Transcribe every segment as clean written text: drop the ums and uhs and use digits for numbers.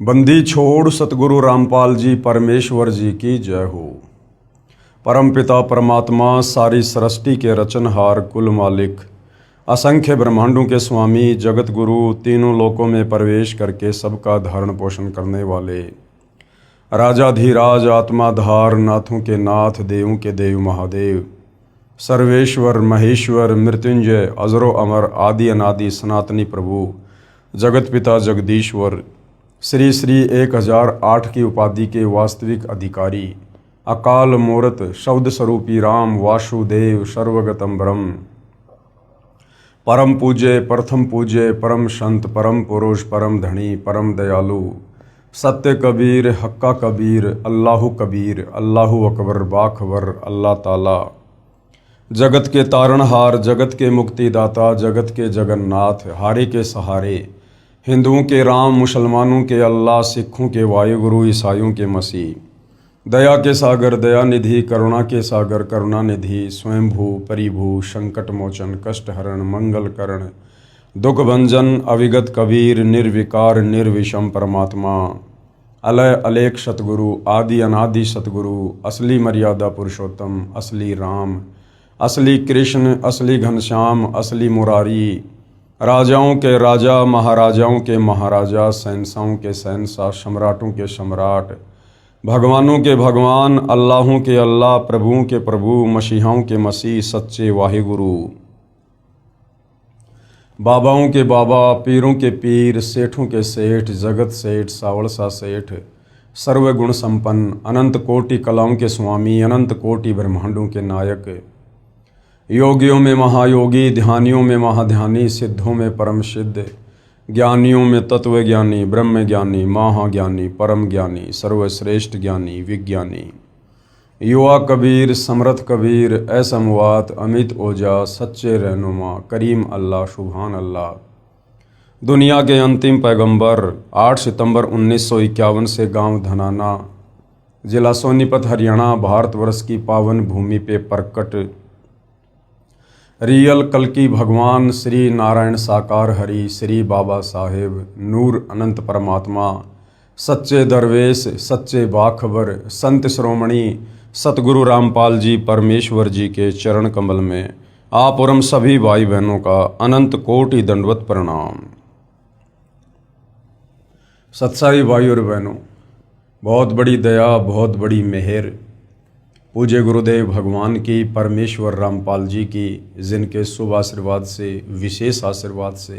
बंदी छोड़ सतगुरु रामपाल जी परमेश्वर जी की जय हो। परमपिता परमात्मा सारी सृष्टि के रचनहार कुल मालिक असंख्य ब्रह्मांडों के स्वामी जगत गुरु तीनों लोकों में प्रवेश करके सबका धारण पोषण करने वाले राजाधिराज आत्माधार नाथों के नाथ देवों के देव महादेव सर्वेश्वर महेश्वर मृत्युंजय अजरो अमर आदि अनादि सनातनी प्रभु जगत पिता जगदीश्वर श्री श्री 1008 की उपाधि के वास्तविक अधिकारी अकाल मूर्त शब्द स्वरूपी राम वासुदेव सर्वगतम ब्रह्म परम पूज्य प्रथम पूज्य परम संत परम पुरुष परम धनी परम दयालु सत्य कबीर हक्का कबीर अल्लाहु कबीर अल्लाहु अकबर बाखबर अल्लाह ताला जगत के तारणहार जगत के मुक्तिदाता जगत के जगन्नाथ हारे के सहारे हिंदुओं के राम मुसलमानों के अल्लाह सिखों के वायुगुरु ईसाइयों के मसीह दया के सागर दया निधि करुणा के सागर करुणा निधि स्वयंभू परिभू संकट मोचन कष्ट हरण मंगल करण दुख भंजन अविगत कबीर निर्विकार निर्विषम परमात्मा अलय अलेख सतगुरु आदि अनादि सतगुरु असली मर्यादा पुरुषोत्तम असली राम असली कृष्ण असली घनश्याम असली मुरारी राजाओं के राजा महाराजाओं के महाराजा शहंशाहों के शहंशाह सम्राटों के सम्राट भगवानों के भगवान अल्लाहों के अल्लाह प्रभुओं के प्रभु मसीहाओं के मसीह सच्चे वाहिगुरु बाबाओं के बाबा पीरों के पीर सेठों के सेठ जगत सेठ सावड़सा सेठ सर्वगुण संपन्न अनंत कोटि कलाओं के स्वामी अनंत कोटि ब्रह्मांडों के नायक योगियों में महायोगी ध्यानियों में महाध्यानी सिद्धों में परम सिद्ध ज्ञानियों में तत्व ज्ञानी ब्रह्म ज्ञानी महाज्ञानी परम ज्ञानी सर्वश्रेष्ठ ज्ञानी विज्ञानी युवा कबीर समर्थ कबीर असमवात अमित ओजा सच्चे रहनुमा करीम अल्लाह सुभान अल्लाह दुनिया के अंतिम पैगंबर 8 सितंबर 1951 से गांव धनाना जिला सोनीपत हरियाणा भारतवर्ष की पावन भूमि पे प्रकट रियल कल्कि भगवान श्री नारायण साकार हरि श्री बाबा साहेब नूर अनंत परमात्मा सच्चे दरवेश सच्चे बाखबर संत श्रोमणी सतगुरु रामपाल जी परमेश्वर जी के चरण कमल में आप और हम सभी भाई बहनों का अनंत कोटि दंडवत प्रणाम। सत्साई भाई और बहनों, बहुत बड़ी दया बहुत बड़ी मेहर पूज्य गुरुदेव भगवान की परमेश्वर रामपाल जी की जिनके शुभ आशीर्वाद से विशेष आशीर्वाद से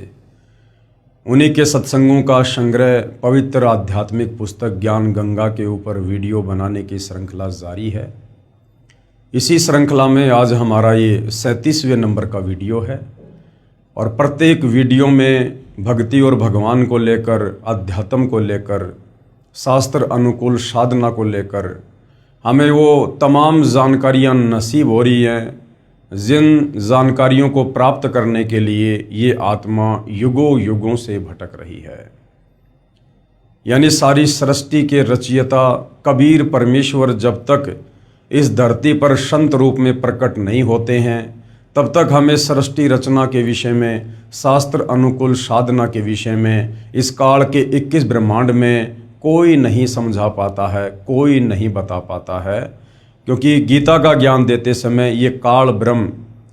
उन्हीं के सत्संगों का संग्रह पवित्र आध्यात्मिक पुस्तक ज्ञान गंगा के ऊपर वीडियो बनाने की श्रृंखला जारी है। इसी श्रृंखला में आज हमारा ये 37वें नंबर का वीडियो है और प्रत्येक वीडियो में भक्ति और भगवान को लेकर अध्यात्म को लेकर शास्त्र अनुकूल साधना को लेकर हमें वो तमाम जानकारियाँ नसीब हो रही हैं जिन जानकारियों को प्राप्त करने के लिए ये आत्मा युगों युगों से भटक रही है। यानी सारी सृष्टि के रचयिता कबीर परमेश्वर जब तक इस धरती पर संत रूप में प्रकट नहीं होते हैं तब तक हमें सृष्टि रचना के विषय में शास्त्र अनुकूल साधना के विषय में इस काल के 21 ब्रह्मांड में कोई नहीं समझा पाता है, कोई नहीं बता पाता है, क्योंकि गीता का ज्ञान देते समय ये काल ब्रह्म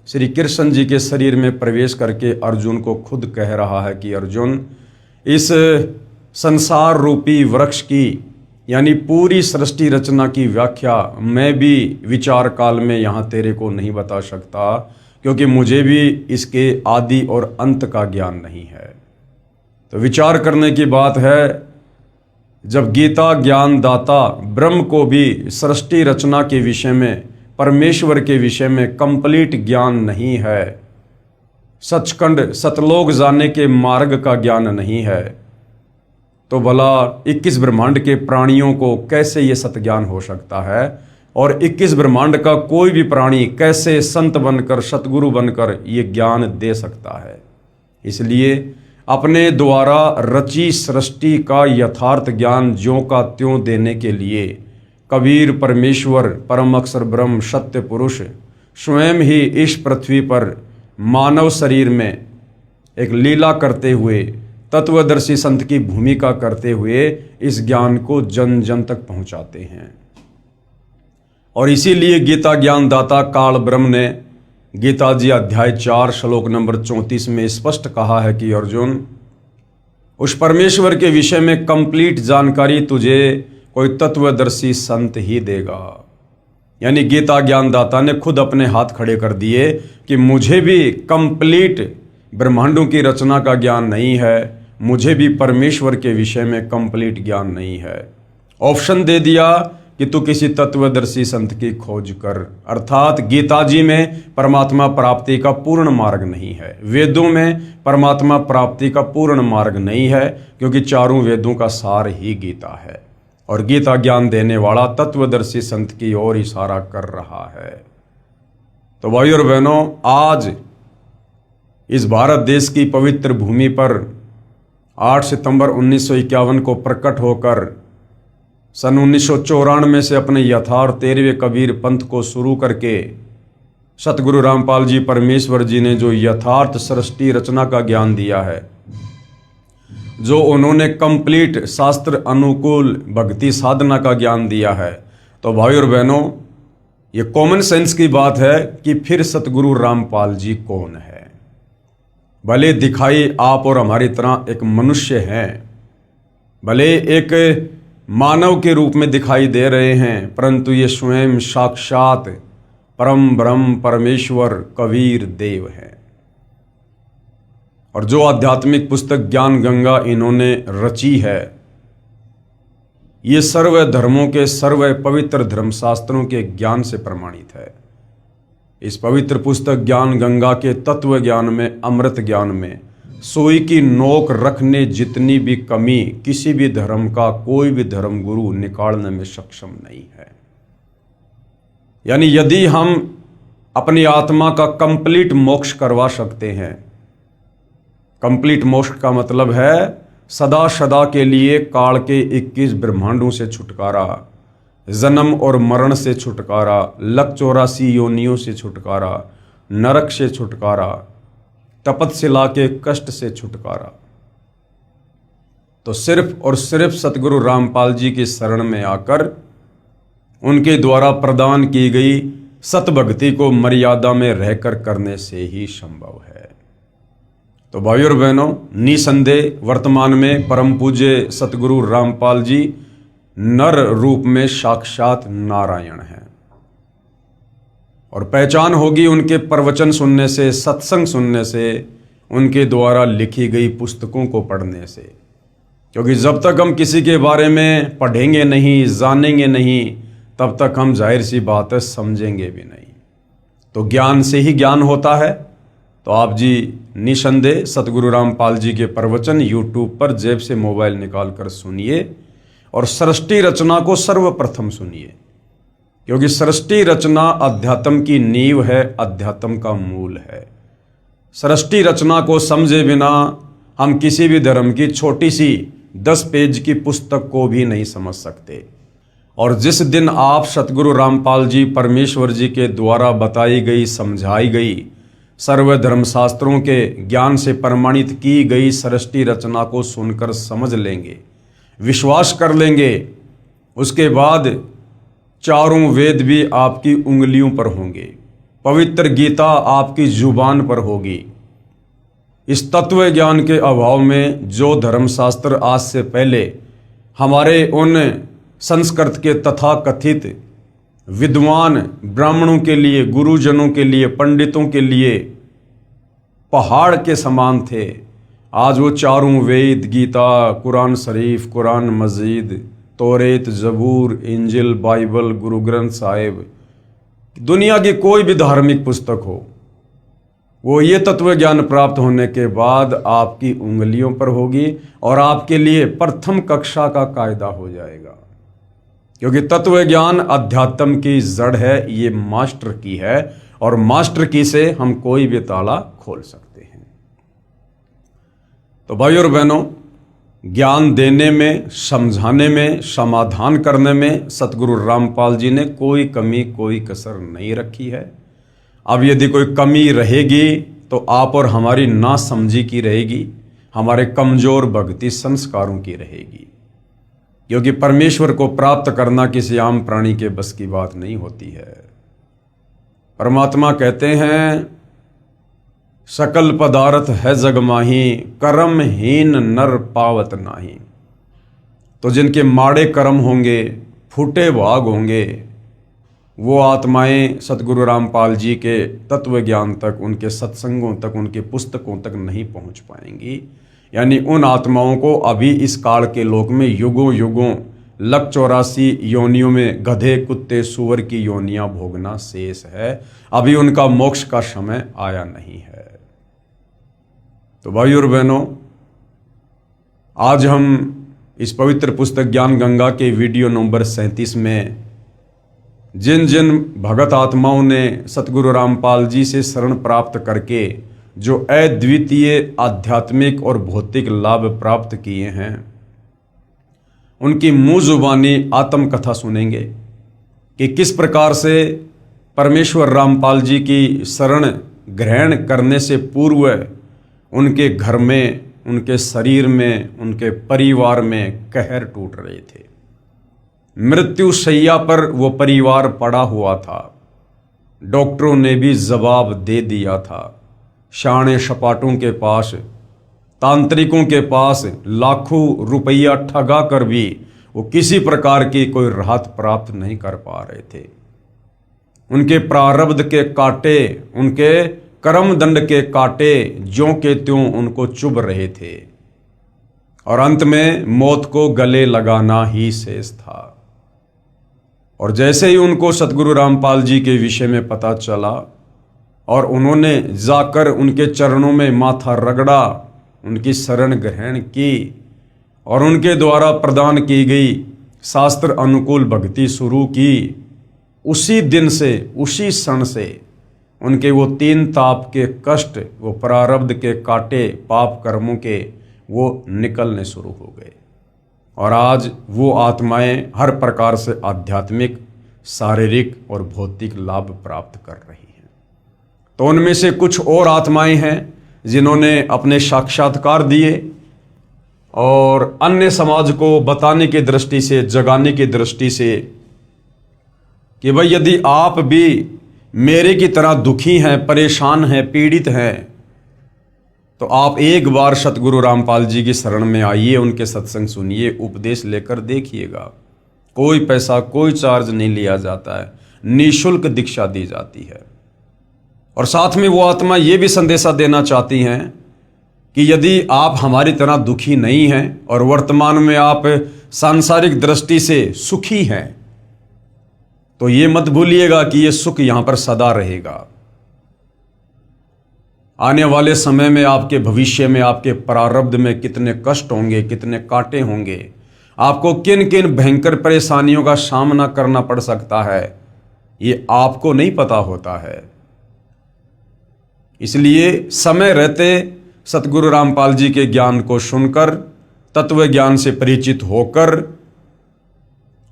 श्री कृष्ण जी के शरीर में प्रवेश करके अर्जुन को खुद कह रहा है कि अर्जुन इस संसार रूपी वृक्ष की यानी पूरी सृष्टि रचना की व्याख्या मैं भी विचार काल में यहाँ तेरे को नहीं बता सकता, क्योंकि मुझे भी इसके आदि और अंत का ज्ञान नहीं है। तो विचार करने की बात है, जब गीता ज्ञान दाता ब्रह्म को भी सृष्टि रचना के विषय में परमेश्वर के विषय में कंप्लीट ज्ञान नहीं है, सचखंड सतलोक जाने के मार्ग का ज्ञान नहीं है, तो भला 21 ब्रह्मांड के प्राणियों को कैसे ये सतज्ञान हो सकता है और 21 ब्रह्मांड का कोई भी प्राणी कैसे संत बनकर सतगुरु बनकर ये ज्ञान दे सकता है। इसलिए अपने द्वारा रची सृष्टि का यथार्थ ज्ञान ज्यों का त्यों देने के लिए कबीर परमेश्वर परम अक्षर ब्रह्म सत्य पुरुष स्वयं ही इस पृथ्वी पर मानव शरीर में एक लीला करते हुए तत्वदर्शी संत की भूमिका करते हुए इस ज्ञान को जन जन तक पहुंचाते हैं। और इसीलिए गीता ज्ञानदाता काल ब्रह्म ने गीता जी अध्याय 4 श्लोक नंबर 34 में स्पष्ट कहा है कि अर्जुन, उस परमेश्वर के विषय में कंप्लीट जानकारी तुझे कोई तत्वदर्शी संत ही देगा। यानी गीता ज्ञानदाता ने खुद अपने हाथ खड़े कर दिए कि मुझे भी कंप्लीट ब्रह्मांडों की रचना का ज्ञान नहीं है, मुझे भी परमेश्वर के विषय में कंप्लीट ज्ञान नहीं है। ऑप्शन दे दिया कि तू किसी तत्वदर्शी संत की खोज कर। अर्थात गीता जी में परमात्मा प्राप्ति का पूर्ण मार्ग नहीं है, वेदों में परमात्मा प्राप्ति का पूर्ण मार्ग नहीं है, क्योंकि चारों वेदों का सार ही गीता है और गीता ज्ञान देने वाला तत्वदर्शी संत की ओर इशारा कर रहा है। तो भाइयों और बहनों, आज इस भारत देश की पवित्र भूमि पर 8 सितंबर 1951 को प्रकट होकर सन 1994 से अपने यथार्थ 13वें कबीर पंथ को शुरू करके सतगुरु रामपाल जी परमेश्वर जी ने जो यथार्थ सृष्टि रचना का ज्ञान दिया है, जो उन्होंने कंप्लीट शास्त्र अनुकूल भक्ति साधना का ज्ञान दिया है, तो भाई और बहनों, ये कॉमन सेंस की बात है कि फिर सतगुरु रामपाल जी कौन है। भले दिखाई आप और हमारी तरह एक मनुष्य हैं, भले एक मानव के रूप में दिखाई दे रहे हैं, परंतु ये स्वयं साक्षात परम ब्रह्म परमेश्वर कबीर देव हैं। और जो आध्यात्मिक पुस्तक ज्ञान गंगा इन्होंने रची है, ये सर्व धर्मों के सर्व पवित्र धर्मशास्त्रों के ज्ञान से प्रमाणित है। इस पवित्र पुस्तक ज्ञान गंगा के तत्व ज्ञान में, अमृत ज्ञान में सोई की नोक रखने जितनी भी कमी किसी भी धर्म का कोई भी धर्म गुरु निकालने में सक्षम नहीं है। यानी यदि हम अपनी आत्मा का कंप्लीट मोक्ष करवा सकते हैं, कंप्लीट मोक्ष का मतलब है सदा सदा के लिए काल के 21 ब्रह्मांडों से छुटकारा, जन्म और मरण से छुटकारा, लक 84 योनियों से छुटकारा, नरक से छुटकारा, तपस्या के कष्ट से छुटकारा। तो सिर्फ और सिर्फ सतगुरु रामपाल जी की शरण में आकर उनके द्वारा प्रदान की गई सतभक्ति को मर्यादा में रहकर करने से ही संभव है। तो भाइयों और बहनों, निसंदेह वर्तमान में परम पूज्य सतगुरु रामपाल जी नर रूप में साक्षात नारायण हैं और पहचान होगी उनके प्रवचन सुनने से, सत्संग सुनने से, उनके द्वारा लिखी गई पुस्तकों को पढ़ने से। क्योंकि जब तक हम किसी के बारे में पढ़ेंगे नहीं, जानेंगे नहीं, तब तक हम जाहिर सी बात है समझेंगे भी नहीं। तो ज्ञान से ही ज्ञान होता है। तो आप जी निसंदेह सतगुरु रामपाल जी के प्रवचन यूट्यूब पर जेब से मोबाइल निकाल कर सुनिए और सृष्टि रचना को सर्वप्रथम सुनिए, क्योंकि सृष्टि रचना अध्यात्म की नींव है, अध्यात्म का मूल है। सृष्टि रचना को समझे बिना हम किसी भी धर्म की छोटी सी 10 पेज की पुस्तक को भी नहीं समझ सकते। और जिस दिन आप सतगुरु रामपाल जी परमेश्वर जी के द्वारा बताई गई, समझाई गई, सर्वधर्म शास्त्रों के ज्ञान से प्रमाणित की गई सृष्टि रचना को सुनकर समझ लेंगे, विश्वास कर लेंगे, उसके बाद चारों वेद भी आपकी उंगलियों पर होंगे, पवित्र गीता आपकी जुबान पर होगी। इस तत्व ज्ञान के अभाव में जो धर्मशास्त्र आज से पहले हमारे उन संस्कृत के तथाकथित विद्वान ब्राह्मणों के लिए, गुरुजनों के लिए, पंडितों के लिए पहाड़ के समान थे, आज वो चारों वेद, गीता, कुरान शरीफ, कुरान मजीद, तौरेत, जबूर, इंजिल, बाइबल, गुरु ग्रंथ साहिब, दुनिया की कोई भी धार्मिक पुस्तक हो, वो ये तत्व ज्ञान प्राप्त होने के बाद आपकी उंगलियों पर होगी और आपके लिए प्रथम कक्षा का कायदा हो जाएगा। क्योंकि तत्व ज्ञान अध्यात्म की जड़ है, ये मास्टर की है और मास्टर की से हम कोई भी ताला खोल सकते हैं। तो भाइयों और बहनों, ज्ञान देने में, समझाने में, समाधान करने में सतगुरु रामपाल जी ने कोई कमी, कोई कसर नहीं रखी है। अब यदि कोई कमी रहेगी तो आप और हमारी नासमझी की रहेगी, हमारे कमजोर भक्ति संस्कारों की रहेगी, क्योंकि परमेश्वर को प्राप्त करना किसी आम प्राणी के बस की बात नहीं होती है। परमात्मा कहते हैं, सकल पदार्थ है जग माही, कर्महीन नर पावत नाही। तो जिनके माड़े कर्म होंगे, फूटे भाग होंगे, वो आत्माएं सतगुरु रामपाल जी के तत्व ज्ञान तक, उनके सत्संगों तक, उनके पुस्तकों तक नहीं पहुंच पाएंगी। यानी उन आत्माओं को अभी इस काल के लोक में युगों युगों 184 योनियों में गधे, कुत्ते, सुअर की योनियां भोगना शेष है। अभी उनका मोक्ष का समय आया नहीं है। तो भाई और बहनों, आज हम इस पवित्र पुस्तक ज्ञान गंगा के वीडियो नंबर 37 में जिन जिन भगत आत्माओं ने सतगुरु रामपाल जी से शरण प्राप्त करके जो अद्वितीय आध्यात्मिक और भौतिक लाभ प्राप्त किए हैं, उनकी मुंह जुबानी आत्मकथा सुनेंगे कि किस प्रकार से परमेश्वर रामपाल जी की शरण ग्रहण करने से पूर्व उनके घर में, उनके शरीर में, उनके परिवार में कहर टूट रहे थे। मृत्यु शैया पर वो परिवार पड़ा हुआ था। डॉक्टरों ने भी जवाब दे दिया था। शाणे सपाटों के पास, तांत्रिकों के पास लाखों रुपया ठगा कर भी वो किसी प्रकार की कोई राहत प्राप्त नहीं कर पा रहे थे। उनके प्रारब्ध के कांटे, उनके कर्म दंड के कांटे ज्यों के त्यों उनको चुभ रहे थे और अंत में मौत को गले लगाना ही शेष था। और जैसे ही उनको सतगुरु रामपाल जी के विषय में पता चला और उन्होंने जाकर उनके चरणों में माथा रगड़ा, उनकी शरण ग्रहण की और उनके द्वारा प्रदान की गई शास्त्र अनुकूल भक्ति शुरू की, उसी दिन से, उसी क्षण से उनके वो 3 ताप के कष्ट, वो प्रारब्ध के कांटे, पाप कर्मों के, वो निकलने शुरू हो गए। और आज वो आत्माएं हर प्रकार से आध्यात्मिक, शारीरिक और भौतिक लाभ प्राप्त कर रही हैं। तो उनमें से कुछ और आत्माएं हैं जिन्होंने अपने साक्षात्कार दिए और अन्य समाज को बताने की दृष्टि से, जगाने की दृष्टि से कि भाई यदि आप भी मेरे की तरह दुखी हैं, परेशान हैं, पीड़ित हैं, तो आप एक बार सतगुरु रामपाल जी की शरण में आइए, उनके सत्संग सुनिए, उपदेश लेकर देखिएगा। कोई पैसा, कोई चार्ज नहीं लिया जाता है, निःशुल्क दीक्षा दी जाती है। और साथ में वो आत्मा ये भी संदेशा देना चाहती हैं कि यदि आप हमारी तरह दुखी नहीं हैं और वर्तमान में आप सांसारिक दृष्टि से सुखी हैं, तो ये मत भूलिएगा कि ये सुख यहां पर सदा रहेगा। आने वाले समय में, आपके भविष्य में, आपके प्रारब्ध में कितने कष्ट होंगे, कितने कांटे होंगे, आपको किन किन भयंकर परेशानियों का सामना करना पड़ सकता है, ये आपको नहीं पता होता है। इसलिए समय रहते सतगुरु रामपाल जी के ज्ञान को सुनकर, तत्व ज्ञान से परिचित होकर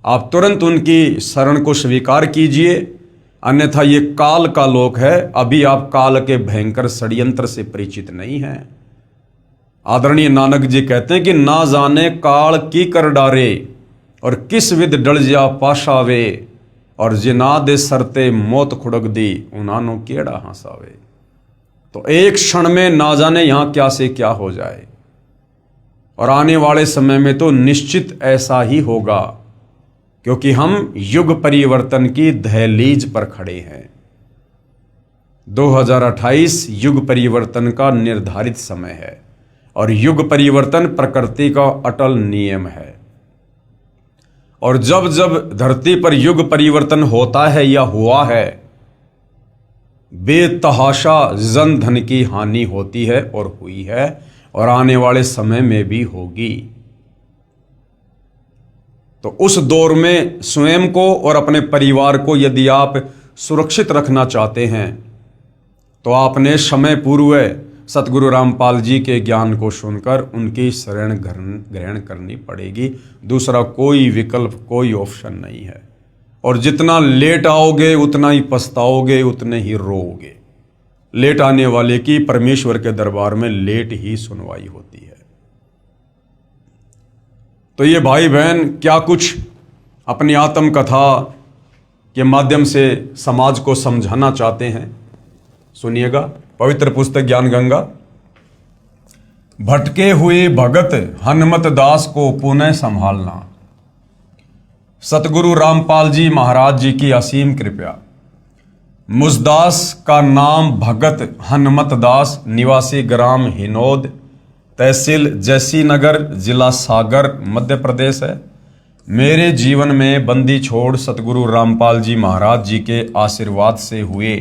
आप तुरंत उनकी शरण को स्वीकार कीजिए, अन्यथा ये काल का लोक है। अभी आप काल के भयंकर षड्यंत्र से परिचित नहीं हैं। आदरणीय नानक जी कहते हैं कि ना जाने काल की कर डारे और किस विद डल जा पाशावे, और जिना दे सरते मौत खुड़क दी उनानो केड़ा हंसावे। तो एक क्षण में ना जाने यहां क्या से क्या हो जाए, और आने वाले समय में तो निश्चित ऐसा ही होगा, क्योंकि हम युग परिवर्तन की दहलीज पर खड़े हैं। 2028 युग परिवर्तन का निर्धारित समय है और युग परिवर्तन प्रकृति का अटल नियम है। और जब जब धरती पर युग परिवर्तन होता है या हुआ है, बेतहाशा जन धन की हानि होती है और हुई है और आने वाले समय में भी होगी। तो उस दौर में स्वयं को और अपने परिवार को यदि आप सुरक्षित रखना चाहते हैं, तो आपने समय पूर्व सतगुरु रामपाल जी के ज्ञान को सुनकर उनकी शरण ग्रहण करनी पड़ेगी। दूसरा कोई विकल्प, कोई ऑप्शन नहीं है। और जितना लेट आओगे उतना ही पछताओगे, उतने ही रोओगे। लेट आने वाले की परमेश्वर के दरबार में लेट ही सुनवाई होती है। तो ये भाई बहन क्या कुछ अपनी आत्मकथा के माध्यम से समाज को समझाना चाहते हैं, सुनिएगा। पवित्र पुस्तक ज्ञान गंगा। भटके हुए भगत हनुमत दास को पुनः संभालना। सतगुरु रामपाल जी महाराज जी की असीम कृपा। मुझदास का नाम भगत हनुमत दास, निवासी ग्राम हिनोद, तहसील जैसी नगर, जिला सागर, मध्य प्रदेश है। मेरे जीवन में बंदी छोड़ सतगुरु रामपाल जी महाराज जी के आशीर्वाद से हुए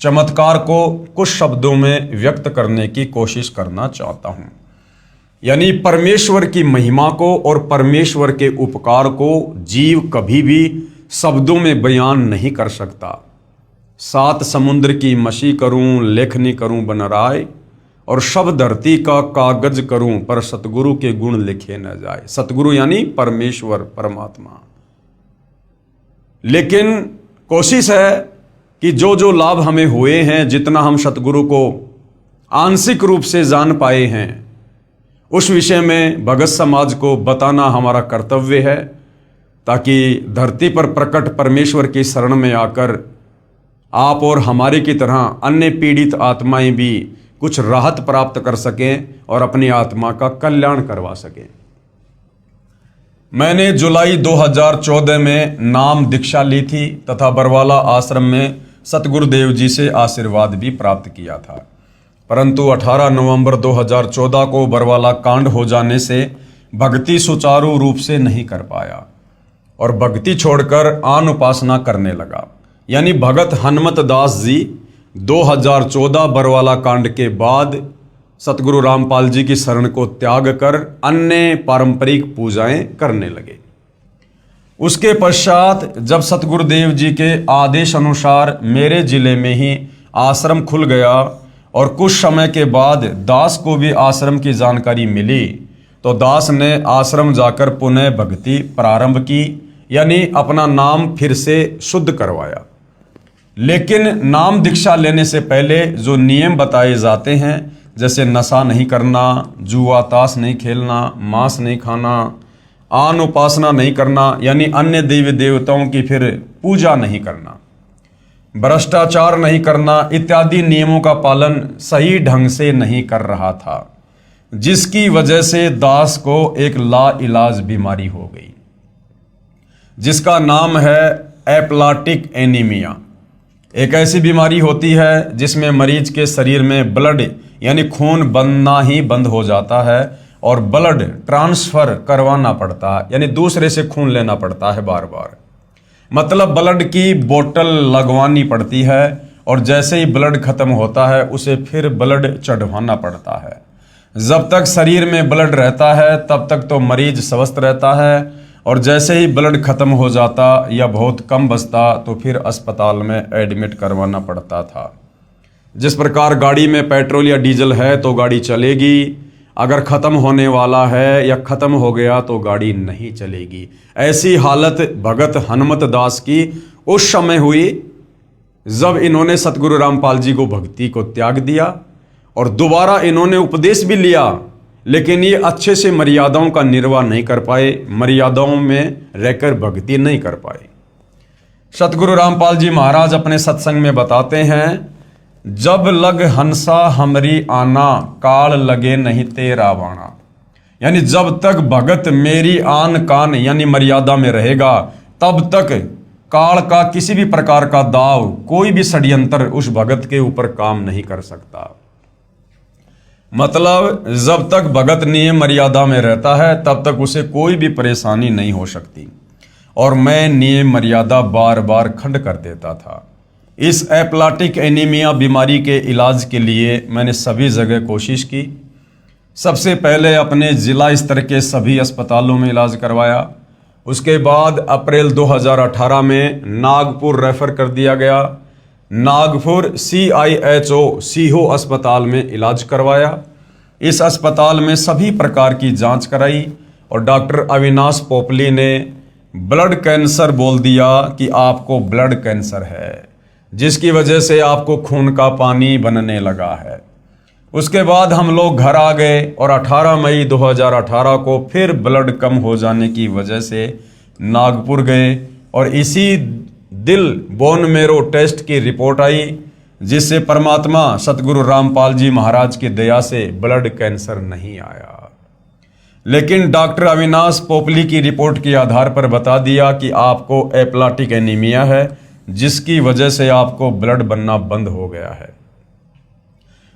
चमत्कार को कुछ शब्दों में व्यक्त करने की कोशिश करना चाहता हूं। यानी परमेश्वर की महिमा को और परमेश्वर के उपकार को जीव कभी भी शब्दों में बयान नहीं कर सकता। 7 समुद्र की मशी करूं, लेखनी करूं बनराय, और शब्द धरती का कागज करूं, पर सतगुरु के गुण लिखे न जाए। सतगुरु यानी परमेश्वर, परमात्मा। लेकिन कोशिश है कि जो जो लाभ हमें हुए हैं, जितना हम सतगुरु को आंशिक रूप से जान पाए हैं, उस विषय में भगत समाज को बताना हमारा कर्तव्य है, ताकि धरती पर प्रकट परमेश्वर की शरण में आकर आप और हमारे की तरह अन्य पीड़ित आत्माएं भी कुछ राहत प्राप्त कर सकें और अपनी आत्मा का कल्याण करवा सकें। मैंने जुलाई 2014 में नाम दीक्षा ली थी तथा बरवाला आश्रम में सतगुरुदेव जी से आशीर्वाद भी प्राप्त किया था। परंतु 18 नवंबर 2014 को बरवाला कांड हो जाने से भक्ति सुचारू रूप से नहीं कर पाया और भक्ति छोड़कर आन उपासना करने लगा। यानी भगत हनुमत दास जी 2014 बरवाला कांड के बाद सतगुरु रामपाल जी की शरण को त्याग कर अन्य पारंपरिक पूजाएं करने लगे। उसके पश्चात जब सतगुरुदेव जी के आदेश अनुसार मेरे जिले में ही आश्रम खुल गया और कुछ समय के बाद दास को भी आश्रम की जानकारी मिली, तो दास ने आश्रम जाकर पुनः भक्ति प्रारंभ की, यानी अपना नाम फिर से शुद्ध करवाया। लेकिन नाम दीक्षा लेने से पहले जो नियम बताए जाते हैं, जैसे नशा नहीं करना, जुआ ताश नहीं खेलना, मांस नहीं खाना, आन उपासना नहीं करना, यानी अन्य देवी देवताओं की फिर पूजा नहीं करना, भ्रष्टाचार नहीं करना इत्यादि नियमों का पालन सही ढंग से नहीं कर रहा था, जिसकी वजह से दास को एक लाइलाज बीमारी हो गई, जिसका नाम है एप्लाटिक एनीमिया। एक ऐसी बीमारी होती है जिसमें मरीज के शरीर में ब्लड यानी खून बनना ही बंद हो जाता है और ब्लड ट्रांसफर करवाना पड़ता है, यानी दूसरे से खून लेना पड़ता है बार बार। मतलब ब्लड की बोतल लगवानी पड़ती है और जैसे ही ब्लड खत्म होता है उसे फिर ब्लड चढ़वाना पड़ता है। जब तक शरीर में ब्लड रहता है तब तक तो मरीज स्वस्थ रहता है, और जैसे ही ब्लड खत्म हो जाता या बहुत कम बचता तो फिर अस्पताल में एडमिट करवाना पड़ता था। जिस प्रकार गाड़ी में पेट्रोल या डीजल है तो गाड़ी चलेगी, अगर ख़त्म होने वाला है या ख़त्म हो गया तो गाड़ी नहीं चलेगी। ऐसी हालत भगत हनुमत दास की उस समय हुई जब इन्होंने सतगुरु रामपाल जी को भक्ति को त्याग दिया और दोबारा इन्होंने उपदेश भी लिया, लेकिन ये अच्छे से मर्यादाओं का निर्वाह नहीं कर पाए, मर्यादाओं में रहकर भक्ति नहीं कर पाए। सतगुरु रामपाल जी महाराज अपने सत्संग में बताते हैं, जब लग हंसा हमरी आना, काल लगे नहीं तेरा वाणा। यानी जब तक भगत मेरी आन कान यानी मर्यादा में रहेगा, तब तक काल का किसी भी प्रकार का दाव, कोई भी षड्यंत्र उस भगत के ऊपर काम नहीं कर सकता। मतलब जब तक भगत नियम मर्यादा में रहता है तब तक उसे कोई भी परेशानी नहीं हो सकती। और मैं नियम मर्यादा बार बार खंड कर देता था। इस एप्लाटिक एनीमिया बीमारी के इलाज के लिए मैंने सभी जगह कोशिश की। सबसे पहले अपने जिला स्तर के सभी अस्पतालों में इलाज करवाया। उसके बाद अप्रैल 2018 में नागपुर रेफर कर दिया गया। नागपुर CIHO अस्पताल में इलाज करवाया। इस अस्पताल में सभी प्रकार की जांच कराई और डॉक्टर अविनाश पोपली ने ब्लड कैंसर बोल दिया कि आपको ब्लड कैंसर है। जिसकी वजह से आपको खून का पानी बनने लगा है। उसके बाद हम लोग घर आ गए और 18 मई 2018 को फिर ब्लड कम हो जाने की वजह से नागपुर गए और इसी दिल बोन मेरो टेस्ट की रिपोर्ट आई, जिससे परमात्मा सतगुरु रामपाल जी महाराज की दया से ब्लड कैंसर नहीं आया। लेकिन डॉक्टर अविनाश पोपली की रिपोर्ट के आधार पर बता दिया कि आपको एप्लाटिक एनीमिया है, जिसकी वजह से आपको ब्लड बनना बंद हो गया है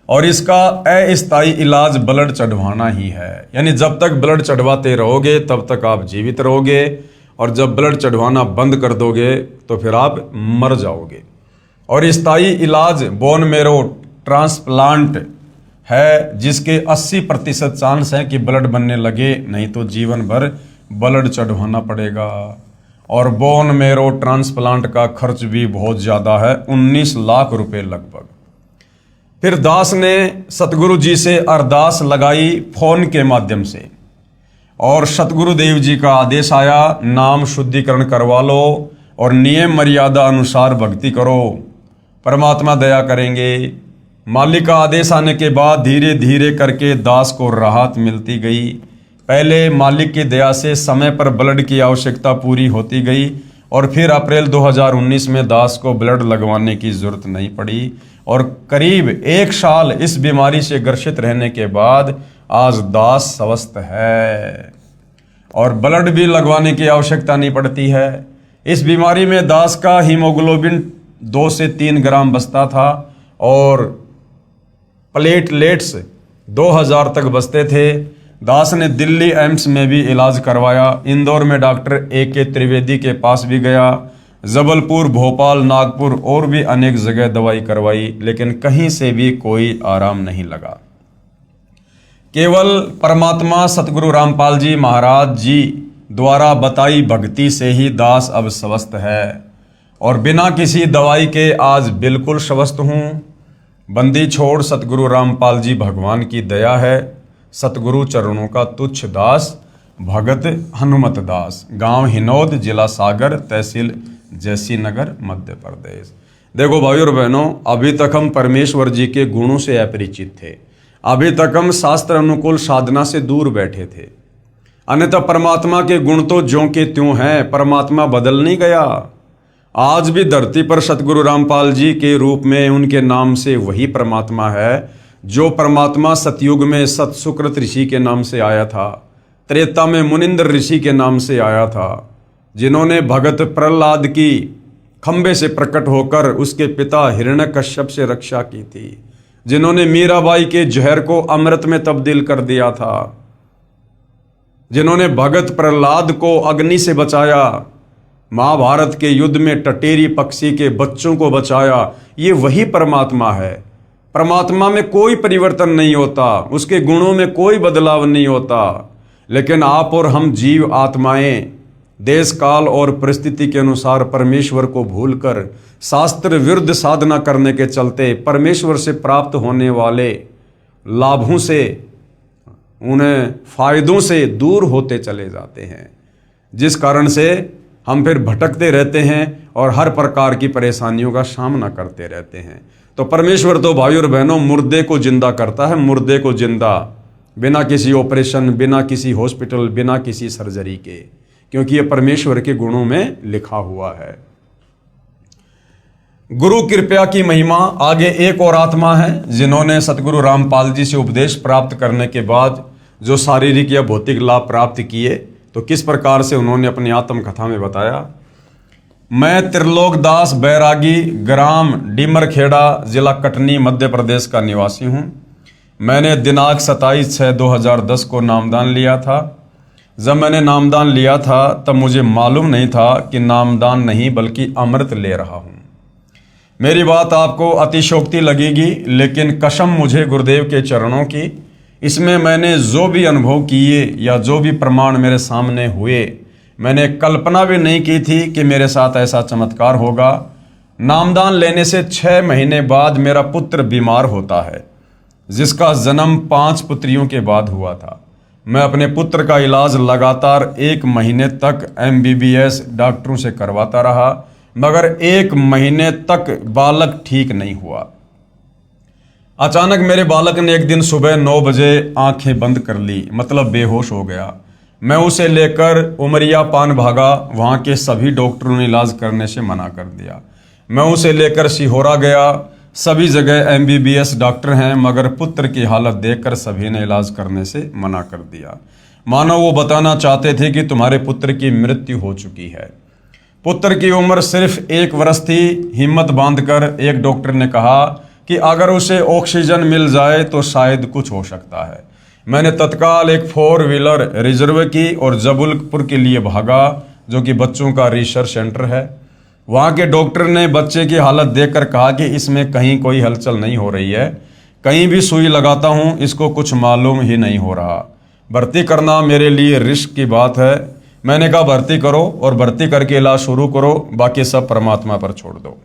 और इसका अस्थायी इलाज ब्लड चढ़वाना ही है। यानी जब तक ब्लड चढ़वाते रहोगे तब तक आप जीवित रहोगे और जब ब्लड चढ़वाना बंद कर दोगे तो फिर आप मर जाओगे। और स्थायी इलाज बोन मेरो ट्रांसप्लांट है, जिसके 80% चांस है कि ब्लड बनने लगे, नहीं तो जीवन भर ब्लड चढ़वाना पड़ेगा। और बोन मेरो ट्रांसप्लांट का खर्च भी बहुत ज़्यादा है, 19 लाख रुपए लगभग। फिर दास ने सतगुरु जी से अरदास लगाई फोन के माध्यम से और सतगुरु देव जी का आदेश आया, नाम शुद्धिकरण करवा लो और नियम मर्यादा अनुसार भक्ति करो, परमात्मा दया करेंगे। मालिक का आदेश आने के बाद धीरे धीरे करके दास को राहत मिलती गई। पहले मालिक की दया से समय पर ब्लड की आवश्यकता पूरी होती गई और फिर अप्रैल 2019 में दास को ब्लड लगवाने की जरूरत नहीं पड़ी और करीब 1 साल इस बीमारी से ग्रसित रहने के बाद आज दास स्वस्थ है और ब्लड भी लगवाने की आवश्यकता नहीं पड़ती है। इस बीमारी में दास का हीमोग्लोबिन 2 से 3 ग्राम बचता था और प्लेटलेट्स 2000 तक बचते थे। दास ने दिल्ली एम्स में भी इलाज करवाया, इंदौर में डॉक्टर AK त्रिवेदी के पास भी गया, जबलपुर, भोपाल, नागपुर और भी अनेक जगह दवाई करवाई, लेकिन कहीं से भी कोई आराम नहीं लगा। केवल परमात्मा सतगुरु रामपाल जी महाराज जी द्वारा बताई भक्ति से ही दास अब स्वस्थ है और बिना किसी दवाई के आज बिल्कुल स्वस्थ हूँ। बंदी छोड़ सतगुरु रामपाल जी भगवान की दया है। सतगुरु चरणों का तुच्छ दास, भगत हनुमत दास, गांव हिनौद, जिला सागर, तहसील जैसी नगर, मध्य प्रदेश। देखो भाइयों और बहनों, अभी तक हम परमेश्वर जी के गुणों से अपरिचित थे, अभी तक हम शास्त्र अनुकूल साधना से दूर बैठे थे। अन्यथा परमात्मा के गुण तो ज्यों के त्यों हैं, परमात्मा बदल नहीं गया। आज भी धरती पर सतगुरु रामपाल जी के रूप में उनके नाम से वही परमात्मा है जो परमात्मा सतयुग में सत सुकृत ऋषि के नाम से आया था, त्रेता में मुनिंद्र ऋषि के नाम से आया था, जिन्होंने भगत प्रहलाद की खंबे से प्रकट होकर उसके पिता हिरण्यकश्यप से रक्षा की थी, जिन्होंने मीराबाई के जहर को अमृत में तब्दील कर दिया था, जिन्होंने भगत प्रहलाद को अग्नि से बचाया, महाभारत के युद्ध में टटेरी पक्षी के बच्चों को बचाया, ये वही परमात्मा है। परमात्मा में कोई परिवर्तन नहीं होता, उसके गुणों में कोई बदलाव नहीं होता। लेकिन आप और हम जीव आत्माएं देश काल और परिस्थिति के अनुसार परमेश्वर को भूलकर शास्त्र विरुद्ध साधना करने के चलते परमेश्वर से प्राप्त होने वाले लाभों से, उन्हें फायदों से दूर होते चले जाते हैं, जिस कारण से हम फिर भटकते रहते हैं और हर प्रकार की परेशानियों का सामना करते रहते हैं। तो परमेश्वर तो भाइयों और बहनों मुर्दे को जिंदा करता है, मुर्दे को जिंदा, बिना किसी ऑपरेशन, बिना किसी हॉस्पिटल, बिना किसी सर्जरी के, क्योंकि ये परमेश्वर के गुणों में लिखा हुआ है। गुरु कृपा की महिमा। आगे एक और आत्मा है जिन्होंने सतगुरु रामपाल जी से उपदेश प्राप्त करने के बाद जो शारीरिक या भौतिक लाभ प्राप्त किए, तो किस प्रकार से उन्होंने अपनी आत्मकथा में बताया। मैं त्रिलोक दास बैरागी, ग्राम डीमरखेड़ा, जिला कटनी, मध्य प्रदेश का निवासी हूँ। मैंने दिनांक 27/6/2010 को नामदान लिया था। जब मैंने नामदान लिया था तब मुझे मालूम नहीं था कि नामदान नहीं बल्कि अमृत ले रहा हूँ। मेरी बात आपको अतिशोक्ति लगेगी, लेकिन कसम मुझे गुरुदेव के चरणों की, इसमें मैंने जो भी अनुभव किए या जो भी प्रमाण मेरे सामने हुए, मैंने कल्पना भी नहीं की थी कि मेरे साथ ऐसा चमत्कार होगा। नामदान लेने से 6 महीने बाद मेरा पुत्र बीमार होता है, जिसका जन्म 5 पुत्रियों के बाद हुआ था। मैं अपने पुत्र का इलाज लगातार 1 महीने तक MBBS डॉक्टरों से करवाता रहा। मगर 1 महीने तक बालक ठीक नहीं हुआ। अचानक मेरे बालक ने एक दिन सुबह 9 बजे आंखें बंद कर ली, मतलब बेहोश हो गया। मैं उसे लेकर उमरिया पान भागा, वहाँ के सभी डॉक्टरों ने इलाज करने से मना कर दिया। मैं उसे लेकर सिहोरा गया, सभी जगह MBBS डॉक्टर हैं, मगर पुत्र की हालत देखकर सभी ने इलाज करने से मना कर दिया। मानो वो बताना चाहते थे कि तुम्हारे पुत्र की मृत्यु हो चुकी है। पुत्र की उम्र सिर्फ 1 वर्ष थी। हिम्मत बांधकर एक डॉक्टर ने कहा कि अगर उसे ऑक्सीजन मिल जाए तो शायद कुछ हो सकता है। मैंने तत्काल एक 4 व्हीलर रिजर्व की और जबलपुर के लिए भागा, जो कि बच्चों का रिसर्च सेंटर है। वहाँ के डॉक्टर ने बच्चे की हालत देखकर कहा कि इसमें कहीं कोई हलचल नहीं हो रही है, कहीं भी सुई लगाता हूँ इसको कुछ मालूम ही नहीं हो रहा। भर्ती करना मेरे लिए रिस्क की बात है। मैंने कहा भर्ती करो और भर्ती करके इलाज शुरू करो, बाकी सब परमात्मा पर छोड़ दो।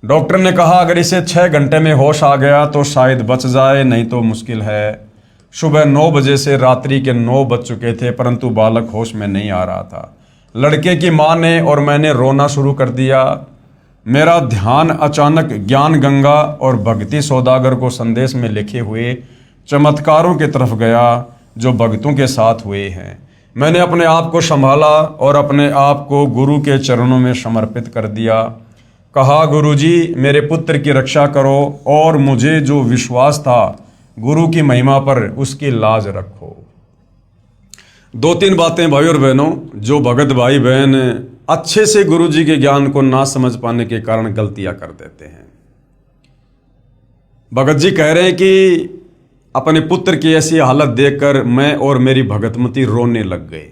डॉक्टर ने कहा अगर इसे 6 घंटे में होश आ गया तो शायद बच जाए, नहीं तो मुश्किल है। सुबह 9 बजे से रात्रि के 9 बज चुके थे, परंतु बालक होश में नहीं आ रहा था। लड़के की माँ ने और मैंने रोना शुरू कर दिया। मेरा ध्यान अचानक ज्ञान गंगा और भक्ति सौदागर को संदेश में लिखे हुए चमत्कारों की तरफ गया जो भक्तों के साथ हुए हैं। मैंने अपने आप को संभाला और अपने आप को गुरु के चरणों में समर्पित कर दिया। कहा गुरुजी मेरे पुत्र की रक्षा करो और मुझे जो विश्वास था गुरु की महिमा पर उसकी लाज रखो। 2-3 बातें भाई और बहनों, जो भगत भाई बहन अच्छे से गुरु जी के ज्ञान को ना समझ पाने के कारण गलतियां कर देते हैं। भगत जी कह रहे हैं कि अपने पुत्र की ऐसी हालत देखकर मैं और मेरी भगतमती रोने लग गए।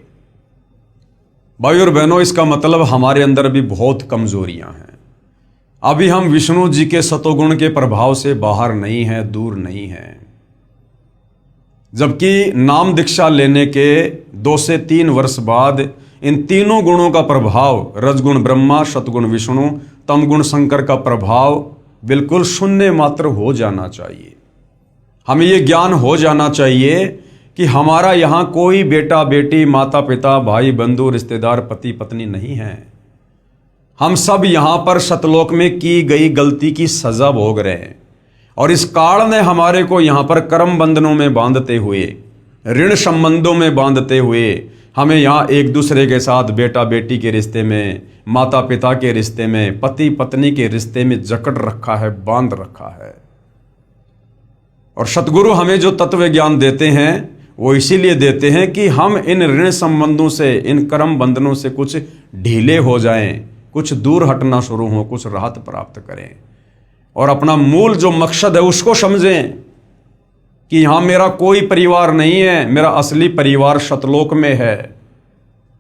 भाई और बहनों, इसका मतलब हमारे अंदर भी बहुत कमजोरियां हैं। अभी हम विष्णु जी के सतोगुण के प्रभाव से बाहर नहीं हैं, दूर नहीं हैं। जबकि नाम दीक्षा लेने के 2 से 3 वर्ष बाद इन तीनों गुणों का प्रभाव, रजगुण ब्रह्मा, सतगुण विष्णु, तमगुण शंकर का प्रभाव बिल्कुल शून्य मात्र हो जाना चाहिए। हमें ये ज्ञान हो जाना चाहिए कि हमारा यहाँ कोई बेटा बेटी, माता पिता, भाई बंधु, रिश्तेदार, पति पत्नी नहीं है। हम सब यहाँ पर सतलोक में की गई गलती की सजा भोग रहे हैं और इस काल ने हमारे को यहाँ पर कर्म बंधनों में बांधते हुए, ऋण संबंधों में बांधते हुए, हमें यहाँ एक दूसरे के साथ बेटा बेटी के रिश्ते में, माता पिता के रिश्ते में, पति पत्नी के रिश्ते में जकड़ रखा है, बांध रखा है। और सतगुरु हमें जो तत्व ज्ञान देते हैं वो इसीलिए देते हैं कि हम इन ऋण संबंधों से, इन कर्म बंधनों से कुछ ढीले हो जाएं, कुछ दूर हटना शुरू हो, कुछ राहत प्राप्त करें और अपना मूल जो मकसद है उसको समझें कि यहाँ मेरा कोई परिवार नहीं है, मेरा असली परिवार सतलोक में है।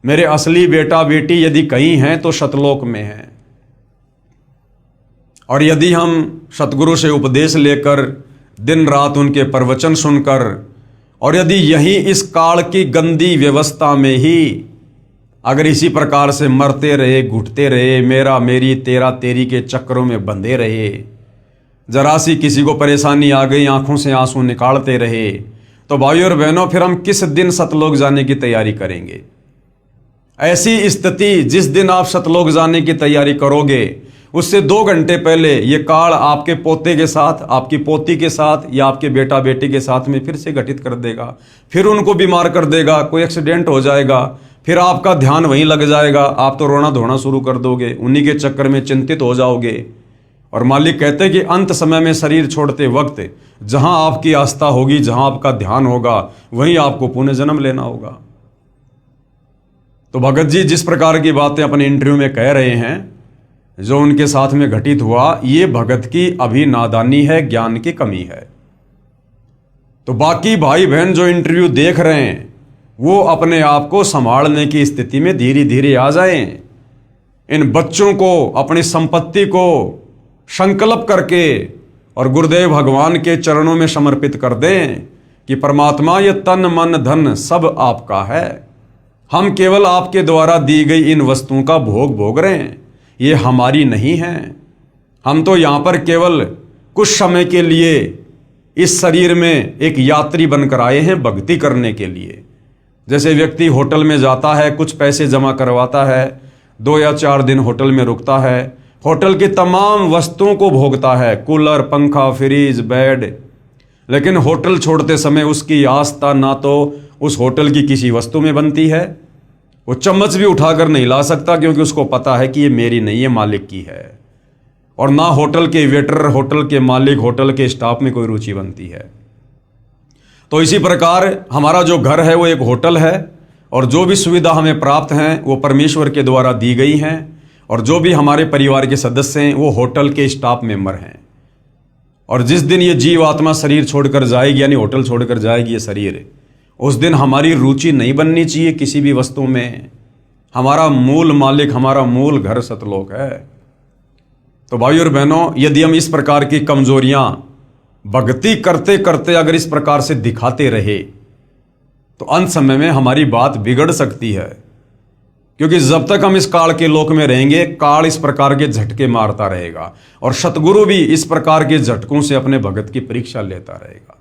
मेरे असली बेटा बेटी यदि कहीं हैं तो सतलोक में हैं। और यदि हम सतगुरु से उपदेश लेकर, दिन रात उनके प्रवचन सुनकर, और यदि यही इस काल की गंदी व्यवस्था में ही अगर इसी प्रकार से मरते रहे, घुटते रहे, मेरा मेरी, तेरा तेरी के चक्करों में बंधे रहे, जरा सी किसी को परेशानी आ गई आंखों से आंसू निकालते रहे, तो भाई और बहनों फिर हम किस दिन सतलोक जाने की तैयारी करेंगे? ऐसी स्थिति जिस दिन आप सतलोक जाने की तैयारी करोगे उससे 2 घंटे पहले ये काल आपके पोते के साथ, आपकी पोती के साथ या आपके बेटा बेटी के साथ में फिर से घटित कर देगा, फिर उनको बीमार कर देगा, कोई एक्सीडेंट हो जाएगा, फिर आपका ध्यान वहीं लग जाएगा, आप तो रोना धोना शुरू कर दोगे, उन्हीं के चक्कर में चिंतित हो जाओगे। और मालिक कहते हैं कि अंत समय में शरीर छोड़ते वक्त जहां आपकी आस्था होगी, जहां आपका ध्यान होगा, वहीं आपको पुनः जन्म लेना होगा। तो भगत जी जिस प्रकार की बातें अपने इंटरव्यू में कह रहे हैं, जो उनके साथ में घटित हुआ, ये भगत की अभी नादानी है, ज्ञान की कमी है। तो बाकी भाई बहन जो इंटरव्यू देख रहे हैं वो अपने आप को संभालने की स्थिति में धीरे धीरे आ जाएं। इन बच्चों को, अपनी संपत्ति को संकल्प करके और गुरुदेव भगवान के चरणों में समर्पित कर दें कि परमात्मा ये तन मन धन सब आपका है, हम केवल आपके द्वारा दी गई इन वस्तुओं का भोग रहे हैं, ये हमारी नहीं है। हम तो यहाँ पर केवल कुछ समय के लिए इस शरीर में एक यात्री बनकर आए हैं भक्ति करने के लिए। जैसे व्यक्ति होटल में जाता है, कुछ पैसे जमा करवाता है, 2 या 4 दिन होटल में रुकता है, होटल की तमाम वस्तुओं को भोगता है, कूलर, पंखा, फ्रिज, बेड, लेकिन होटल छोड़ते समय उसकी आस्था ना तो उस होटल की किसी वस्तु में बनती है, वो चम्मच भी उठाकर नहीं ला सकता क्योंकि उसको पता है कि ये मेरी नहीं, ये मालिक की है। और ना होटल के वेटर, होटल के मालिक, होटल के स्टाफ में कोई रुचि बनती है। तो इसी प्रकार हमारा जो घर है वो एक होटल है, और जो भी सुविधा हमें प्राप्त हैं वो परमेश्वर के द्वारा दी गई हैं, और जो भी हमारे परिवार के सदस्य हैं वो होटल के स्टाफ मेंबर हैं। और जिस दिन ये जीव आत्मा शरीर छोड़कर जाएगी, यानी होटल छोड़कर जाएगी ये शरीर, उस दिन हमारी रुचि नहीं बननी चाहिए किसी भी वस्तु में। हमारा मूल मालिक, हमारा मूल घर सतलोक है। तो भाई और बहनों, यदि हम इस प्रकार की कमजोरियां भक्ति करते करते अगर इस प्रकार से दिखाते रहे तो अंत समय में हमारी बात बिगड़ सकती है, क्योंकि जब तक हम इस काल के लोक में रहेंगे, काल इस प्रकार के झटके मारता रहेगा, और सतगुरु भी इस प्रकार के झटकों से अपने भगत की परीक्षा लेता रहेगा।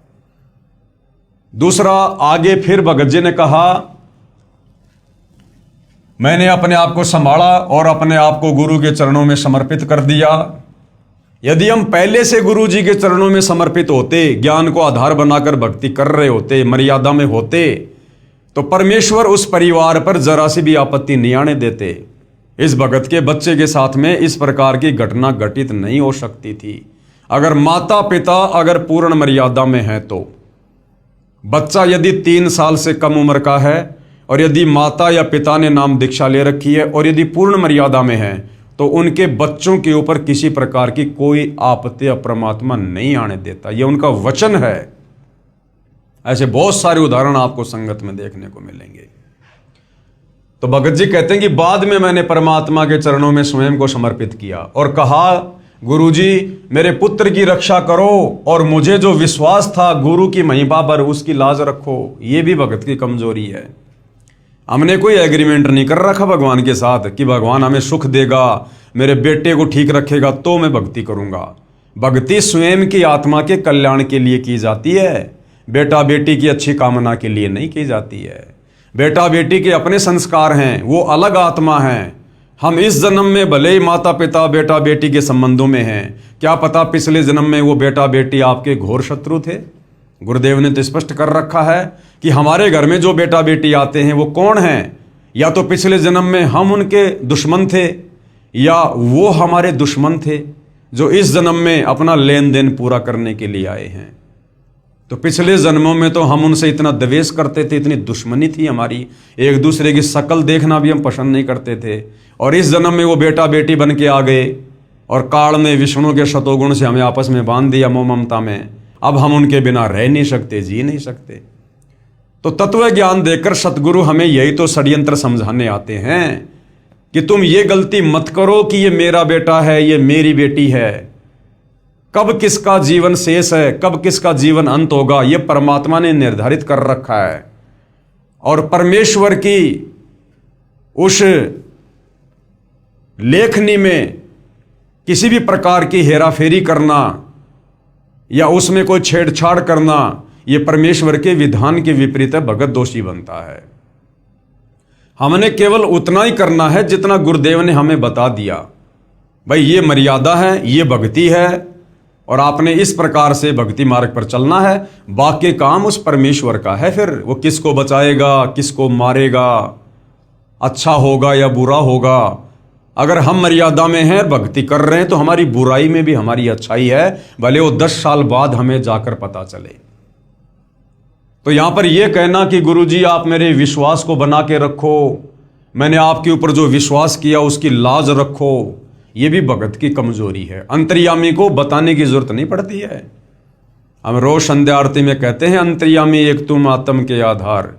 दूसरा, आगे फिर भगत जी ने कहा, मैंने अपने आप को संभाला और अपने आप को गुरु के चरणों में समर्पित कर दिया। यदि हम पहले से गुरु जी के चरणों में समर्पित होते, ज्ञान को आधार बनाकर भक्ति कर रहे होते, मर्यादा में होते, तो परमेश्वर उस परिवार पर जरा सी भी आपत्ति नहीं आने देते। इस भगत के बच्चे के साथ में इस प्रकार की घटना घटित नहीं हो सकती थी। अगर माता पिता अगर पूर्ण मर्यादा में है तो बच्चा यदि 3 साल से कम उम्र का है, और यदि माता या पिता ने नाम दीक्षा ले रखी है, और यदि पूर्ण मर्यादा में है, तो उनके बच्चों के ऊपर किसी प्रकार की कोई आपत्ति या परमात्मा नहीं आने देता। यह उनका वचन है। ऐसे बहुत सारे उदाहरण आपको संगत में देखने को मिलेंगे। तो भगत जी कहते हैं कि बाद में मैंने परमात्मा के चरणों में स्वयं को समर्पित किया और कहा, गुरुजी मेरे पुत्र की रक्षा करो, और मुझे जो विश्वास था गुरु की महिमा पर, उसकी लाज रखो। ये भी भगत की कमजोरी है। हमने कोई एग्रीमेंट नहीं कर रखा भगवान के साथ कि भगवान हमें सुख देगा, मेरे बेटे को ठीक रखेगा तो मैं भक्ति करूंगा। भक्ति स्वयं की आत्मा के कल्याण के लिए की जाती है, बेटा बेटी की अच्छी कामना के लिए नहीं की जाती है। बेटा बेटी के अपने संस्कार हैं, वो अलग आत्मा हैं। हम इस जन्म में भले ही माता पिता बेटा बेटी के संबंधों में हैं, क्या पता पिछले जन्म में वो बेटा बेटी आपके घोर शत्रु थे। गुरुदेव ने तो स्पष्ट कर रखा है कि हमारे घर में जो बेटा बेटी आते हैं वो कौन हैं, या तो पिछले जन्म में हम उनके दुश्मन थे, या वो हमारे दुश्मन थे जो इस जन्म में अपना लेन देन पूरा करने के लिए आए हैं। तो पिछले जन्मों में तो हम उनसे इतना द्वेष करते थे, इतनी दुश्मनी थी हमारी, एक दूसरे की शक्ल देखना भी हम पसंद नहीं करते थे, और इस जन्म में वो बेटा बेटी बन के आ गए, और काल ने विष्णु के शतोगुण से हमें आपस में बांध दिया मोह ममता में। अब हम उनके बिना रह नहीं सकते, जी नहीं सकते। तो तत्व ज्ञान देकर सतगुरु हमें यही तो षड्यंत्र समझाने आते हैं कि तुम ये गलती मत करो कि ये मेरा बेटा है, ये मेरी बेटी है। कब किसका जीवन शेष है, कब किसका जीवन अंत होगा, ये परमात्मा ने निर्धारित कर रखा है। और परमेश्वर की उस लेखनी में किसी भी प्रकार की हेराफेरी करना या उसमें कोई छेड़छाड़ करना, यह परमेश्वर के विधान के विपरीत है, भगत दोषी बनता है। हमने केवल उतना ही करना है जितना गुरुदेव ने हमें बता दिया। भाई ये मर्यादा है, ये भक्ति है, और आपने इस प्रकार से भक्ति मार्ग पर चलना है। बाकी काम उस परमेश्वर का है। फिर वो किसको बचाएगा, किसको मारेगा, अच्छा होगा या बुरा होगा। अगर हम मर्यादा में हैं, भक्ति कर रहे हैं, तो हमारी बुराई में भी हमारी अच्छाई है, भले वो 10 साल बाद हमें जाकर पता चले। तो यहां पर यह कहना कि गुरुजी आप मेरे विश्वास को बना के रखो, मैंने आपके ऊपर जो विश्वास किया उसकी लाज रखो, यह भी भगत की कमजोरी है। अंतर्यामी को बताने की जरूरत नहीं पड़ती है। हम रोज संध्या आरती में कहते हैं, अंतर्यामी एक तुम आत्म के आधार,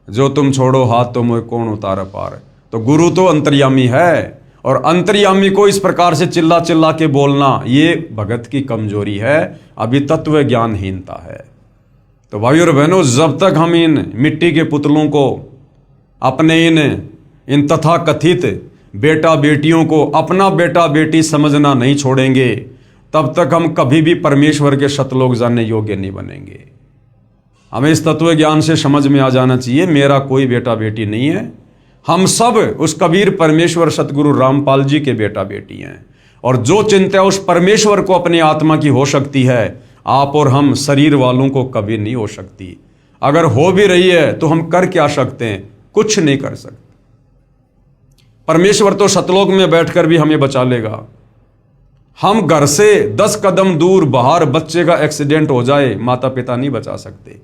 जो तुम छोड़ो हाथ तो मुझे कौन उतार पार। तो गुरु तो अंतर्यामी है, और अंतर्यामी को इस प्रकार से चिल्ला चिल्ला के बोलना, ये भगत की कमजोरी है, अभी तत्व ज्ञानहीनता है। तो भाई और बहनों, जब तक हम इन मिट्टी के पुतलों को, अपने इन तथा कथित बेटा बेटियों को अपना बेटा बेटी समझना नहीं छोड़ेंगे, तब तक हम कभी भी परमेश्वर के सतलोक जानने योग्य नहीं बनेंगे। हमें इस तत्व ज्ञान से समझ में आ जाना चाहिए, मेरा कोई बेटा बेटी नहीं है। हम सब उस कबीर परमेश्वर सतगुरु रामपाल जी के बेटा बेटी हैं, और जो चिंता उस परमेश्वर को अपनी आत्मा की हो सकती है, आप और हम शरीर वालों को कभी नहीं हो सकती। अगर हो भी रही है तो हम कर क्या सकते हैं? कुछ नहीं कर सकते। परमेश्वर तो सतलोक में बैठकर भी हमें बचा लेगा। हम घर से 10 कदम दूर बाहर बच्चे का एक्सीडेंट हो जाए, माता पिता नहीं बचा सकते।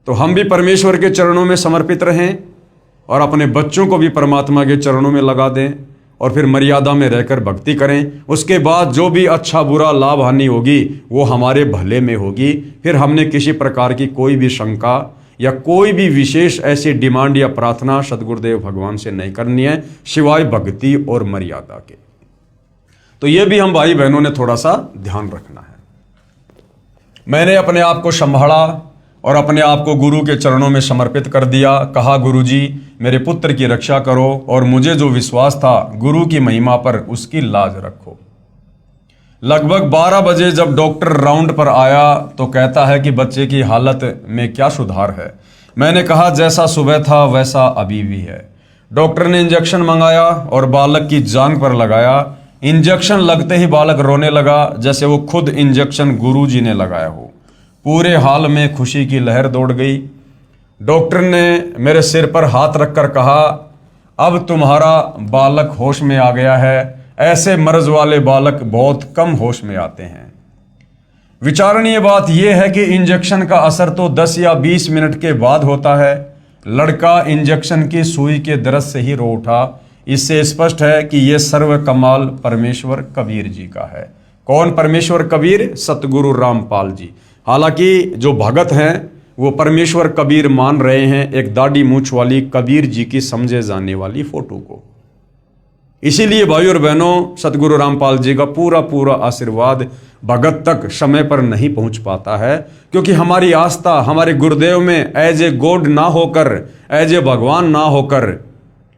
तो हम भी परमेश्वर के चरणों में समर्पित रहें और अपने बच्चों को भी परमात्मा के चरणों में लगा दें, और फिर मर्यादा में रहकर भक्ति करें। उसके बाद जो भी अच्छा बुरा लाभ हानि होगी वो हमारे भले में होगी। फिर हमने किसी प्रकार की कोई भी शंका या कोई भी विशेष ऐसी डिमांड या प्रार्थना सतगुरुदेव भगवान से नहीं करनी है, सिवाय भक्ति और मर्यादा के। तो ये भी हम भाई बहनों ने थोड़ा सा ध्यान रखना है। मैंने अपने आप को संभाला और अपने आप को गुरु के चरणों में समर्पित कर दिया। कहा, गुरु जी मेरे पुत्र की रक्षा करो, और मुझे जो विश्वास था गुरु की महिमा पर, उसकी लाज रखो। लगभग 12 बजे जब डॉक्टर राउंड पर आया तो कहता है कि बच्चे की हालत में क्या सुधार है। मैंने कहा, जैसा सुबह था वैसा अभी भी है। डॉक्टर ने इंजेक्शन मंगाया और बालक की जांघ पर लगाया। इंजेक्शन लगते ही बालक रोने लगा, जैसे वो खुद इंजेक्शन गुरु जी ने लगाया हो। पूरे हाल में खुशी की लहर दौड़ गई। डॉक्टर ने मेरे सिर पर हाथ रखकर कहा, अब तुम्हारा बालक होश में आ गया है। ऐसे मर्ज वाले बालक बहुत कम होश में आते हैं। विचारणीय बात यह है कि इंजेक्शन का असर तो 10 या 20 मिनट के बाद होता है। लड़का इंजेक्शन की सुई के दर्द से ही रो उठा। इससे स्पष्ट है कि यह सर्व कमाल परमेश्वर कबीर जी का है। कौन परमेश्वर कबीर? सतगुरु रामपाल जी। हालांकि जो भगत हैं वो परमेश्वर कबीर मान रहे हैं एक दाढ़ी मूंछ वाली कबीर जी की समझे जाने वाली फोटो को। इसीलिए भाई और बहनों, सतगुरु रामपाल जी का पूरा पूरा आशीर्वाद भगत तक समय पर नहीं पहुंच पाता है, क्योंकि हमारी आस्था हमारे गुरुदेव में एज ए गॉड ना होकर, एज ए भगवान ना होकर,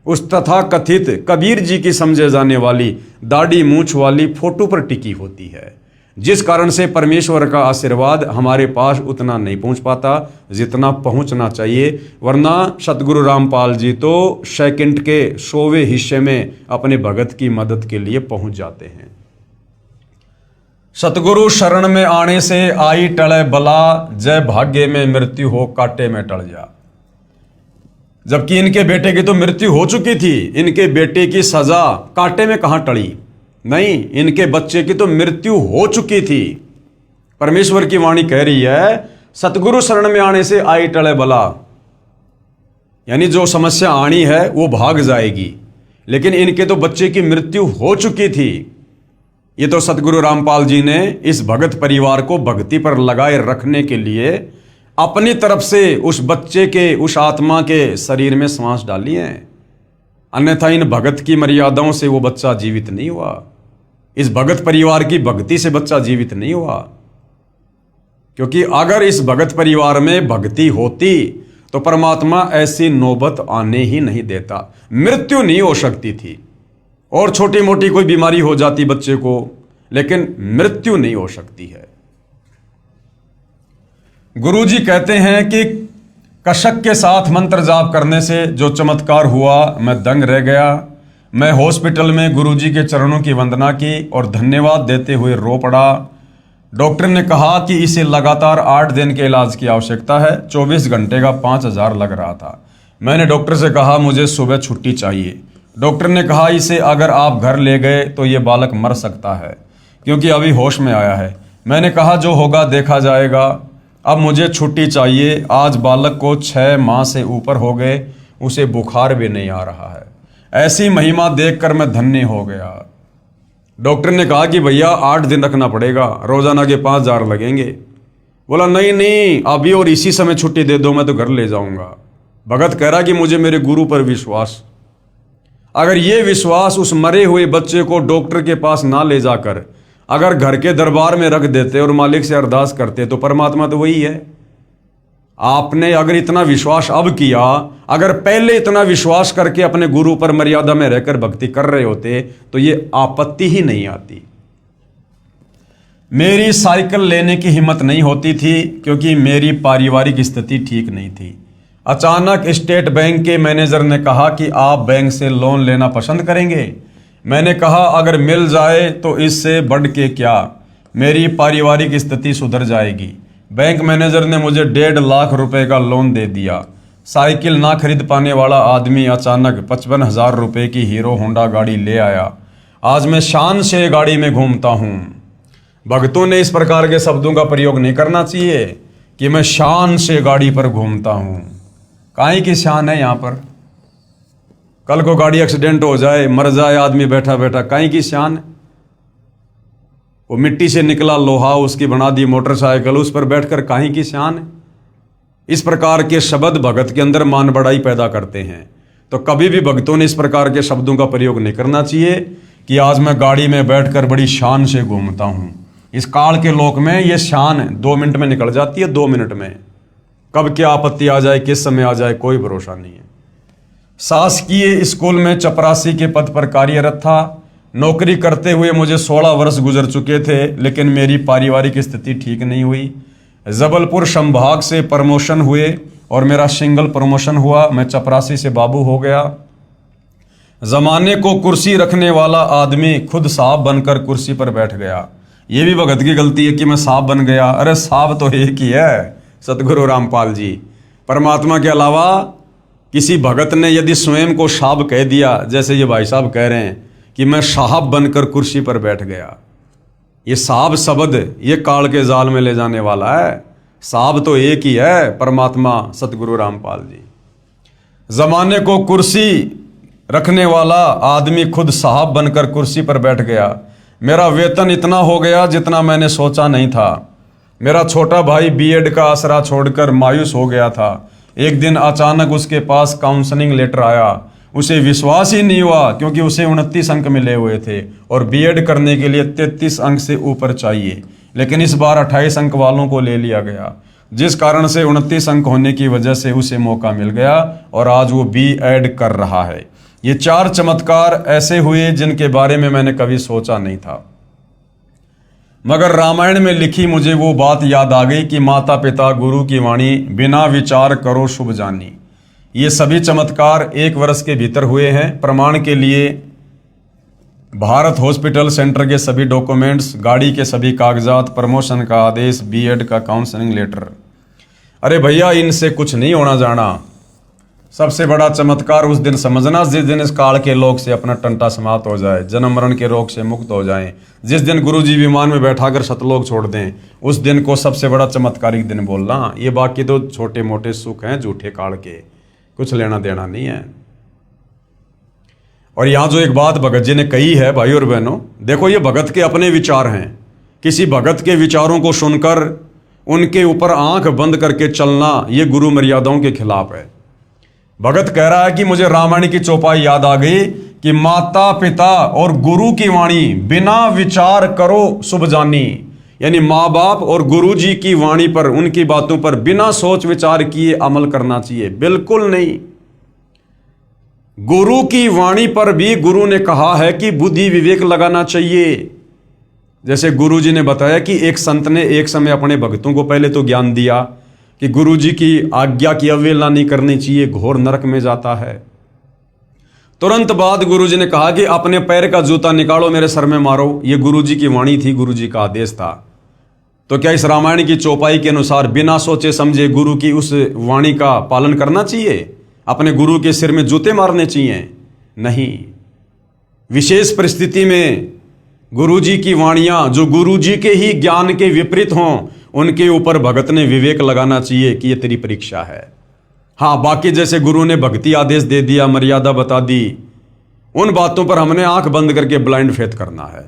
उस तथा कथित कबीर जी की समझे जाने वाली दाढ़ी मूंछ वाली फोटो पर टिकी होती है, जिस कारण से परमेश्वर का आशीर्वाद हमारे पास उतना नहीं पहुंच पाता जितना पहुंचना चाहिए। वरना सतगुरु रामपाल जी तो सेकंड के 100वें हिस्से में अपने भगत की मदद के लिए पहुंच जाते हैं। सतगुरु शरण में आने से आई टले बला, जय भाग्य में मृत्यु हो कांटे में टल जा। जबकि इनके बेटे की तो मृत्यु हो चुकी थी, इनके बेटे की सजा कांटे में कहां टली? नहीं, इनके बच्चे की तो मृत्यु हो चुकी थी। परमेश्वर की वाणी कह रही है, सतगुरु शरण में आने से आई टले बला, यानी जो समस्या आनी है वो भाग जाएगी। लेकिन इनके तो बच्चे की मृत्यु हो चुकी थी। ये तो सतगुरु रामपाल जी ने इस भगत परिवार को भक्ति पर लगाए रखने के लिए अपनी तरफ से उस बच्चे के, उस आत्मा के शरीर में सांस डाली है। अन्यथा इन भगत की मर्यादाओं से वो बच्चा जीवित नहीं हुआ। इस भगत परिवार की भक्ति से बच्चा जीवित नहीं हुआ। क्योंकि अगर इस भगत परिवार में भक्ति होती तो परमात्मा ऐसी नौबत आने ही नहीं देता। मृत्यु नहीं हो सकती थी, और छोटी मोटी कोई बीमारी हो जाती बच्चे को, लेकिन मृत्यु नहीं हो सकती है। गुरुजी कहते हैं कि कशक के साथ मंत्र जाप करने से जो चमत्कार हुआ, मैं दंग रह गया। मैं हॉस्पिटल में गुरुजी के चरणों की वंदना की और धन्यवाद देते हुए रो पड़ा। डॉक्टर ने कहा कि इसे लगातार 8 दिन के इलाज की आवश्यकता है। 24 घंटे का 5,000 लग रहा था। मैंने डॉक्टर से कहा मुझे सुबह छुट्टी चाहिए। डॉक्टर ने कहा इसे अगर आप घर ले गए तो ये बालक मर सकता है, क्योंकि अभी होश में आया है। मैंने कहा जो होगा देखा जाएगा, अब मुझे छुट्टी चाहिए। आज बालक को 6 माह से ऊपर हो गए, उसे बुखार भी नहीं आ रहा है। ऐसी महिमा देखकर मैं धन्य हो गया। डॉक्टर ने कहा कि भैया 8 दिन रखना पड़ेगा, रोजाना के 5,000 लगेंगे। बोला नहीं नहीं, अभी और इसी समय छुट्टी दे दो, मैं तो घर ले जाऊंगा। भगत कह रहा कि मुझे मेरे गुरु पर विश्वास। अगर ये विश्वास उस मरे हुए बच्चे को डॉक्टर के पास ना ले जाकर अगर घर के दरबार में रख देते और मालिक से अरदास करते, तो परमात्मा तो वही है। आपने अगर इतना विश्वास अब किया, अगर पहले इतना विश्वास करके अपने गुरु पर मर्यादा में रहकर भक्ति कर रहे होते तो ये आपत्ति ही नहीं आती। मेरी साइकिल लेने की हिम्मत नहीं होती थी, क्योंकि मेरी पारिवारिक स्थिति ठीक नहीं थी। अचानक स्टेट बैंक के मैनेजर ने कहा कि आप बैंक से लोन लेना पसंद करेंगे। मैंने कहा अगर मिल जाए तो इससे बढ़ के क्या, मेरी पारिवारिक स्थिति सुधर जाएगी। बैंक मैनेजर ने मुझे 1.5 लाख रुपए का लोन दे दिया। साइकिल ना खरीद पाने वाला आदमी अचानक 55,000 रुपए की हीरो होंडा गाड़ी ले आया। आज मैं शान से गाड़ी में घूमता हूँ। भक्तों ने इस प्रकार के शब्दों का प्रयोग नहीं करना चाहिए कि मैं शान से गाड़ी पर घूमता हूँ। काहे की शान है यहाँ पर? कल को गाड़ी एक्सीडेंट हो जाए, मर जाए आदमी बैठा बैठा, काहे की शान? वो मिट्टी से निकला लोहा उसकी बना दी मोटरसाइकिल, उस पर बैठकर काहे की शान है? इस प्रकार के शब्द भगत के अंदर मान बढ़ाई पैदा करते हैं। तो कभी भी भक्तों ने इस प्रकार के शब्दों का प्रयोग नहीं करना चाहिए कि आज मैं गाड़ी में बैठकर बड़ी शान से घूमता हूँ। इस काल के लोक में ये शान 2 मिनट में निकल जाती है, 2 मिनट में। कब क्या आपत्ति आ जाए, किस समय आ जाए, कोई भरोसा नहीं है। शासकीय स्कूल में चपरासी के पद पर कार्यरत था। नौकरी करते हुए मुझे 16 वर्ष गुजर चुके थे, लेकिन मेरी पारिवारिक स्थिति ठीक नहीं हुई। जबलपुर संभाग से प्रमोशन हुए और मेरा सिंगल प्रमोशन हुआ। मैं चपरासी से बाबू हो गया। जमाने को कुर्सी रखने वाला आदमी खुद साहब बनकर कुर्सी पर बैठ गया। ये भी भगत की गलती है कि मैं साहब बन गया। अरे साहब तो एक ही है, सतगुरु रामपाल जी। परमात्मा के अलावा किसी भगत ने यदि स्वयं को साहब कह दिया, जैसे ये भाई साहब कह रहे हैं कि मैं साहब बनकर कुर्सी पर बैठ गया, ये साहब शब्द ये काल के जाल में ले जाने वाला है। साहब तो एक ही है, परमात्मा सतगुरु रामपाल जी। जमाने को कुर्सी रखने वाला आदमी खुद साहब बनकर कुर्सी पर बैठ गया। मेरा वेतन इतना हो गया जितना मैंने सोचा नहीं था। मेरा छोटा भाई बीएड का आसरा छोड़कर मायूस हो गया था। एक दिन अचानक उसके पास काउंसलिंग लेटर आया। उसे विश्वास ही नहीं हुआ, क्योंकि उसे 29 अंक मिले हुए थे और बीएड करने के लिए 33 अंक से ऊपर चाहिए। लेकिन इस बार 28 अंक वालों को ले लिया गया, जिस कारण से 29 अंक होने की वजह से उसे मौका मिल गया और आज वो बीएड कर रहा है। ये 4 चमत्कार ऐसे हुए जिनके बारे में मैंने कभी सोचा नहीं था। मगर रामायण में लिखी मुझे वो बात याद आ गई कि माता पिता गुरु की वाणी, बिना विचार करो शुभ जानी। ये सभी चमत्कार 1 वर्ष के भीतर हुए हैं। प्रमाण के लिए भारत हॉस्पिटल सेंटर के सभी डॉक्यूमेंट्स, गाड़ी के सभी कागजात, प्रमोशन का आदेश, बीएड का काउंसलिंग लेटर। अरे भैया, इनसे कुछ नहीं होना जाना। सबसे बड़ा चमत्कार उस दिन समझना जिस दिन इस काल के लोग से अपना टंटा समाप्त हो जाए, जन्म मरण के रोग से मुक्त हो जाएं। जिस दिन गुरुजी विमान में बैठाकर सतलोक छोड़ दें, उस दिन को सबसे बड़ा चमत्कारिक दिन बोलना। ये बाकी तो छोटे मोटे सुख हैं झूठे काल के, कुछ लेना देना नहीं है। और यहाँ जो एक बात भगत जी ने कही है भाई और बहनों, देखो ये भगत के अपने विचार हैं। किसी भगत के विचारों को सुनकर उनके ऊपर आंख बंद करके चलना, ये गुरु मर्यादाओं के खिलाफ है। भगत कह रहा है कि मुझे रामायण की चौपाई याद आ गई कि माता पिता और गुरु की वाणी, बिना विचार करो शुभ जानी। यानी माँ बाप और गुरु जी की वाणी पर, उनकी बातों पर बिना सोच विचार किए अमल करना चाहिए, बिल्कुल नहीं। गुरु की वाणी पर भी गुरु ने कहा है कि बुद्धि विवेक लगाना चाहिए। जैसे गुरु जी ने बताया कि एक संत ने एक समय अपने भक्तों को पहले तो ज्ञान दिया कि गुरु जी की आज्ञा की अवहेलना नहीं करनी चाहिए, घोर नरक में जाता है। तुरंत बाद गुरु जी ने कहा कि अपने पैर का जूता निकालो, मेरे सर में मारो। ये गुरु जी की वाणी थी, गुरु जी का आदेश था। तो क्या इस रामायण की चौपाई के अनुसार बिना सोचे समझे गुरु की उस वाणी का पालन करना चाहिए? अपने गुरु के सिर में जूते मारने चाहिए? नहीं। विशेष परिस्थिति में गुरु जी की वाणियां जो गुरु जी के ही ज्ञान के विपरीत हों, उनके ऊपर भगत ने विवेक लगाना चाहिए कि ये तेरी परीक्षा है। हाँ, बाकी जैसे गुरु ने भक्ति आदेश दे दिया, मर्यादा बता दी, उन बातों पर हमने आंख बंद करके ब्लाइंड फेथ करना है।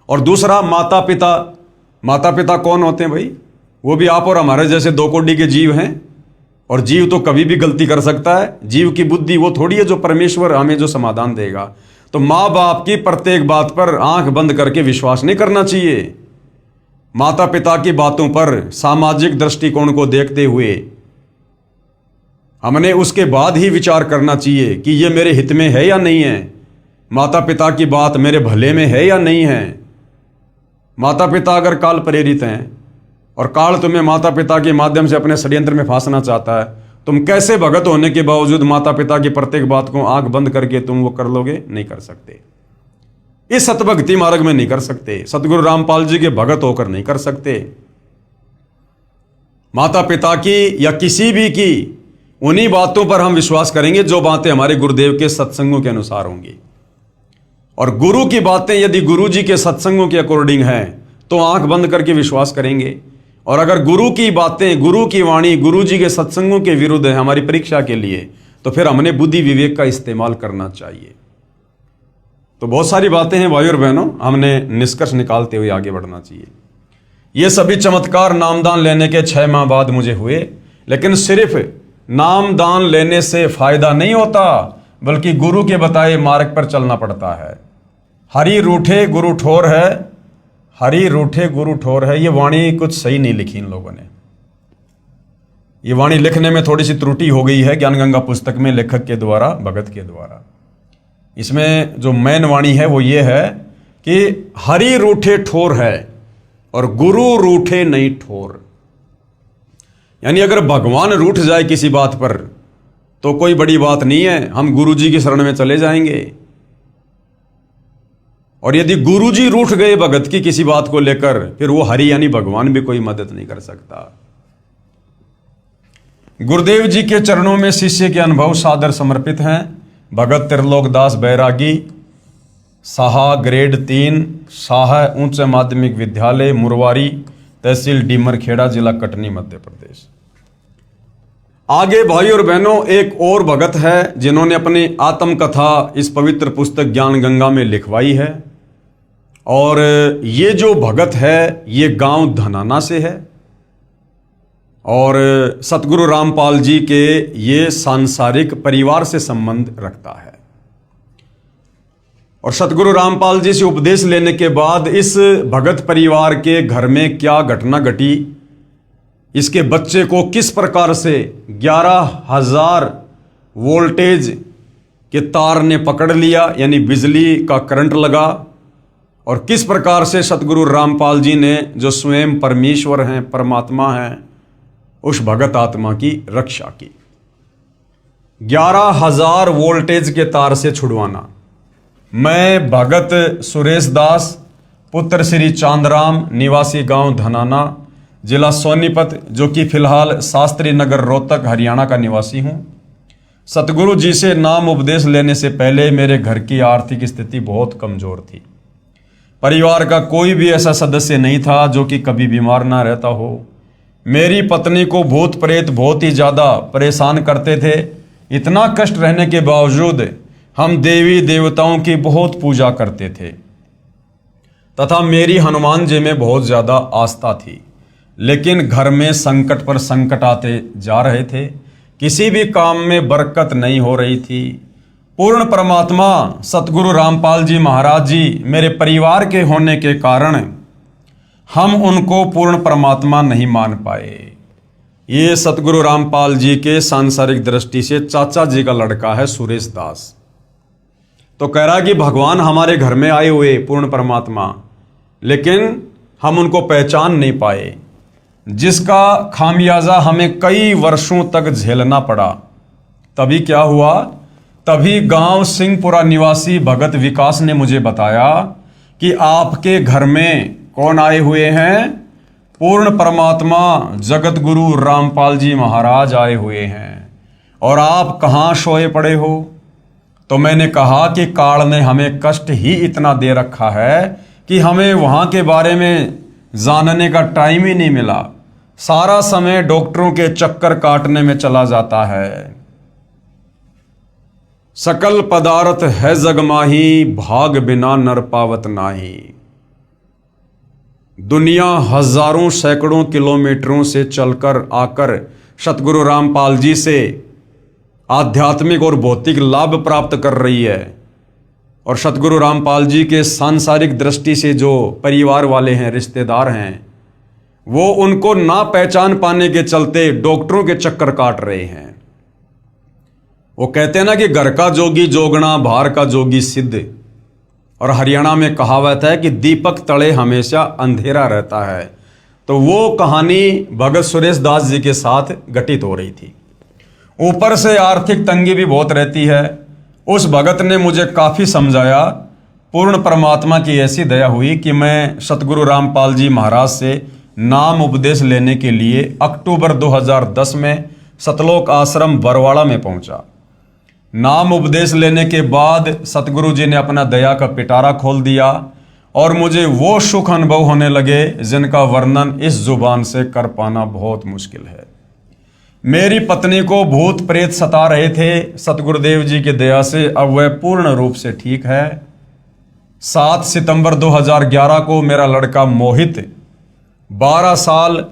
और दूसरा, माता पिता। माता पिता कौन होते हैं भाई? वो भी आप और हमारे जैसे 2 कोटि के जीव हैं। और जीव तो कभी भी गलती कर सकता है। जीव की बुद्धि वो थोड़ी है जो परमेश्वर हमें जो समाधान देगा। तो माँ बाप की प्रत्येक बात पर आंख बंद करके विश्वास नहीं करना चाहिए। माता पिता की बातों पर सामाजिक दृष्टिकोण को देखते हुए हमने उसके बाद ही विचार करना चाहिए कि ये मेरे हित में है या नहीं है, माता पिता की बात मेरे भले में है या नहीं है। माता पिता अगर काल प्रेरित हैं और काल तुम्हें माता पिता के माध्यम से अपने षड्यंत्र में फांसना चाहता है, तुम कैसे भगत होने के बावजूद माता पिता की प्रत्येक बात को आंख बंद करके तुम वो कर लोगे? नहीं कर सकते। इस सतभक्ति मार्ग में नहीं कर सकते। सतगुरु रामपाल जी के भगत होकर नहीं कर सकते। माता पिता की या किसी भी की उन्हीं बातों पर हम विश्वास करेंगे जो बातें हमारे गुरुदेव के सत्संगों के अनुसार होंगी। और गुरु की बातें यदि गुरु जी के सत्संगों के अकॉर्डिंग हैं तो आंख बंद करके विश्वास करेंगे। और अगर गुरु की बातें, गुरु की वाणी गुरु जी के सत्संगों के विरुद्ध है हमारी परीक्षा के लिए, तो फिर हमने बुद्धि विवेक का इस्तेमाल करना चाहिए। तो बहुत सारी बातें हैं भाई और बहनों, हमने निष्कर्ष निकालते हुए आगे बढ़ना चाहिए। ये सभी चमत्कार नामदान लेने के 6 माह बाद मुझे हुए, लेकिन सिर्फ नामदान लेने से फायदा नहीं होता, बल्कि गुरु के बताए मार्ग पर चलना पड़ता है। हरि रूठे गुरु ठोर है, हरि रूठे गुरु ठोर है। ये वाणी कुछ सही नहीं लिखी इन लोगों ने। ये वाणी लिखने में थोड़ी सी त्रुटि हो गई है ज्ञान गंगा पुस्तक में, लेखक के द्वारा, भगत के द्वारा। इसमें जो मेन वाणी है वो ये है कि हरि रूठे ठोर है और गुरु रूठे नहीं ठोर। यानी अगर भगवान रूठ जाए किसी बात पर तो कोई बड़ी बात नहीं है, हम गुरु जी की शरण में चले जाएंगे। और यदि गुरु जी रूठ गए भगत की किसी बात को लेकर, फिर वो हरि यानी भगवान भी कोई मदद नहीं कर सकता। गुरुदेव जी के चरणों में शिष्य के अनुभव सादर समर्पित हैं। भगत त्रिलोकदास बैरागी, साहा ग्रेड 3, साहा उच्च माध्यमिक विद्यालय मुरवारी, तहसील डीमरखेड़ा, जिला कटनी, मध्य प्रदेश। आगे भाई और बहनों एक और भगत है जिन्होंने अपनी आत्मकथा इस पवित्र पुस्तक ज्ञान गंगा में लिखवाई है। और ये जो भगत है ये गांव धनाना से है और सतगुरु रामपाल जी के ये सांसारिक परिवार से संबंध रखता है। और सतगुरु रामपाल जी से उपदेश लेने के बाद इस भगत परिवार के घर में क्या घटना घटी, इसके बच्चे को किस प्रकार से 11,000 वोल्टेज के तार ने पकड़ लिया, यानी बिजली का करंट लगा, और किस प्रकार से सतगुरु रामपाल जी ने, जो स्वयं परमेश्वर हैं, परमात्मा हैं, उस भगत आत्मा की रक्षा की। 11,000 वोल्टेज के तार से छुड़वाना। मैं भगत सुरेश दास, पुत्र श्री चांदराम, निवासी गांव धनाना, जिला सोनीपत, जो कि फिलहाल शास्त्री नगर रोहतक हरियाणा का निवासी हूं। सतगुरु जी से नाम उपदेश लेने से पहले मेरे घर की आर्थिक स्थिति बहुत कमजोर थी। परिवार का कोई भी ऐसा सदस्य नहीं था जो कि कभी बीमार ना रहता हो। मेरी पत्नी को भूत प्रेत बहुत ही ज़्यादा परेशान करते थे। इतना कष्ट रहने के बावजूद हम देवी देवताओं की बहुत पूजा करते थे तथा मेरी हनुमान जी में बहुत ज़्यादा आस्था थी। लेकिन घर में संकट पर संकट आते जा रहे थे, किसी भी काम में बरकत नहीं हो रही थी। पूर्ण परमात्मा सतगुरु रामपाल जी महाराज जी मेरे परिवार के होने के कारण हम उनको पूर्ण परमात्मा नहीं मान पाए। ये सतगुरु रामपाल जी के सांसारिक दृष्टि से चाचा जी का लड़का है सुरेश दास। तो कह रहा कि भगवान हमारे घर में आए हुए पूर्ण परमात्मा, लेकिन हम उनको पहचान नहीं पाए, जिसका खामियाजा हमें कई वर्षों तक झेलना पड़ा। तभी क्या हुआ, तभी गांव सिंहपुरा निवासी भगत विकास ने मुझे बताया कि आपके घर में कौन आए हुए हैं? पूर्ण परमात्मा जगत गुरु रामपाल जी महाराज आए हुए हैं, और आप कहाँ सोए पड़े हो? तो मैंने कहा कि काल ने हमें कष्ट ही इतना दे रखा है कि हमें वहाँ के बारे में जानने का टाइम ही नहीं मिला। सारा समय डॉक्टरों के चक्कर काटने में चला जाता है। सकल पदार्थ है जग माही, भाग बिना नर पावत नाही। दुनिया हजारों सैकड़ों किलोमीटरों से चलकर आकर सतगुरु रामपाल जी से आध्यात्मिक और भौतिक लाभ प्राप्त कर रही है। और सतगुरु रामपाल जी के सांसारिक दृष्टि से जो परिवार वाले हैं, रिश्तेदार हैं, वो उनको ना पहचान पाने के चलते डॉक्टरों के चक्कर काट रहे हैं। वो कहते हैं ना कि घर का जोगी जोगना, बाहर का जोगी सिद्ध। और हरियाणा में कहावत है कि दीपक तले हमेशा अंधेरा रहता है। तो वो कहानी भगत सुरेश दास जी के साथ घटित हो रही थी। ऊपर से आर्थिक तंगी भी बहुत रहती है। उस भगत ने मुझे काफ़ी समझाया। पूर्ण परमात्मा की ऐसी दया हुई कि मैं सतगुरु रामपाल जी महाराज से नाम उपदेश लेने के लिए अक्टूबर 2010 में सतलोक आश्रम बरवाड़ा में पहुंचा। नाम उपदेश लेने के बाद सतगुरु जी ने अपना दया का पिटारा खोल दिया और मुझे वो सुख अनुभव होने लगे जिनका वर्णन इस जुबान से कर पाना बहुत मुश्किल है। मेरी पत्नी को भूत प्रेत सता रहे थे, सतगुरुदेव जी की दया से अब वह पूर्ण रूप से ठीक है। 7 सितंबर 2011 को मेरा लड़का मोहित 12 साल,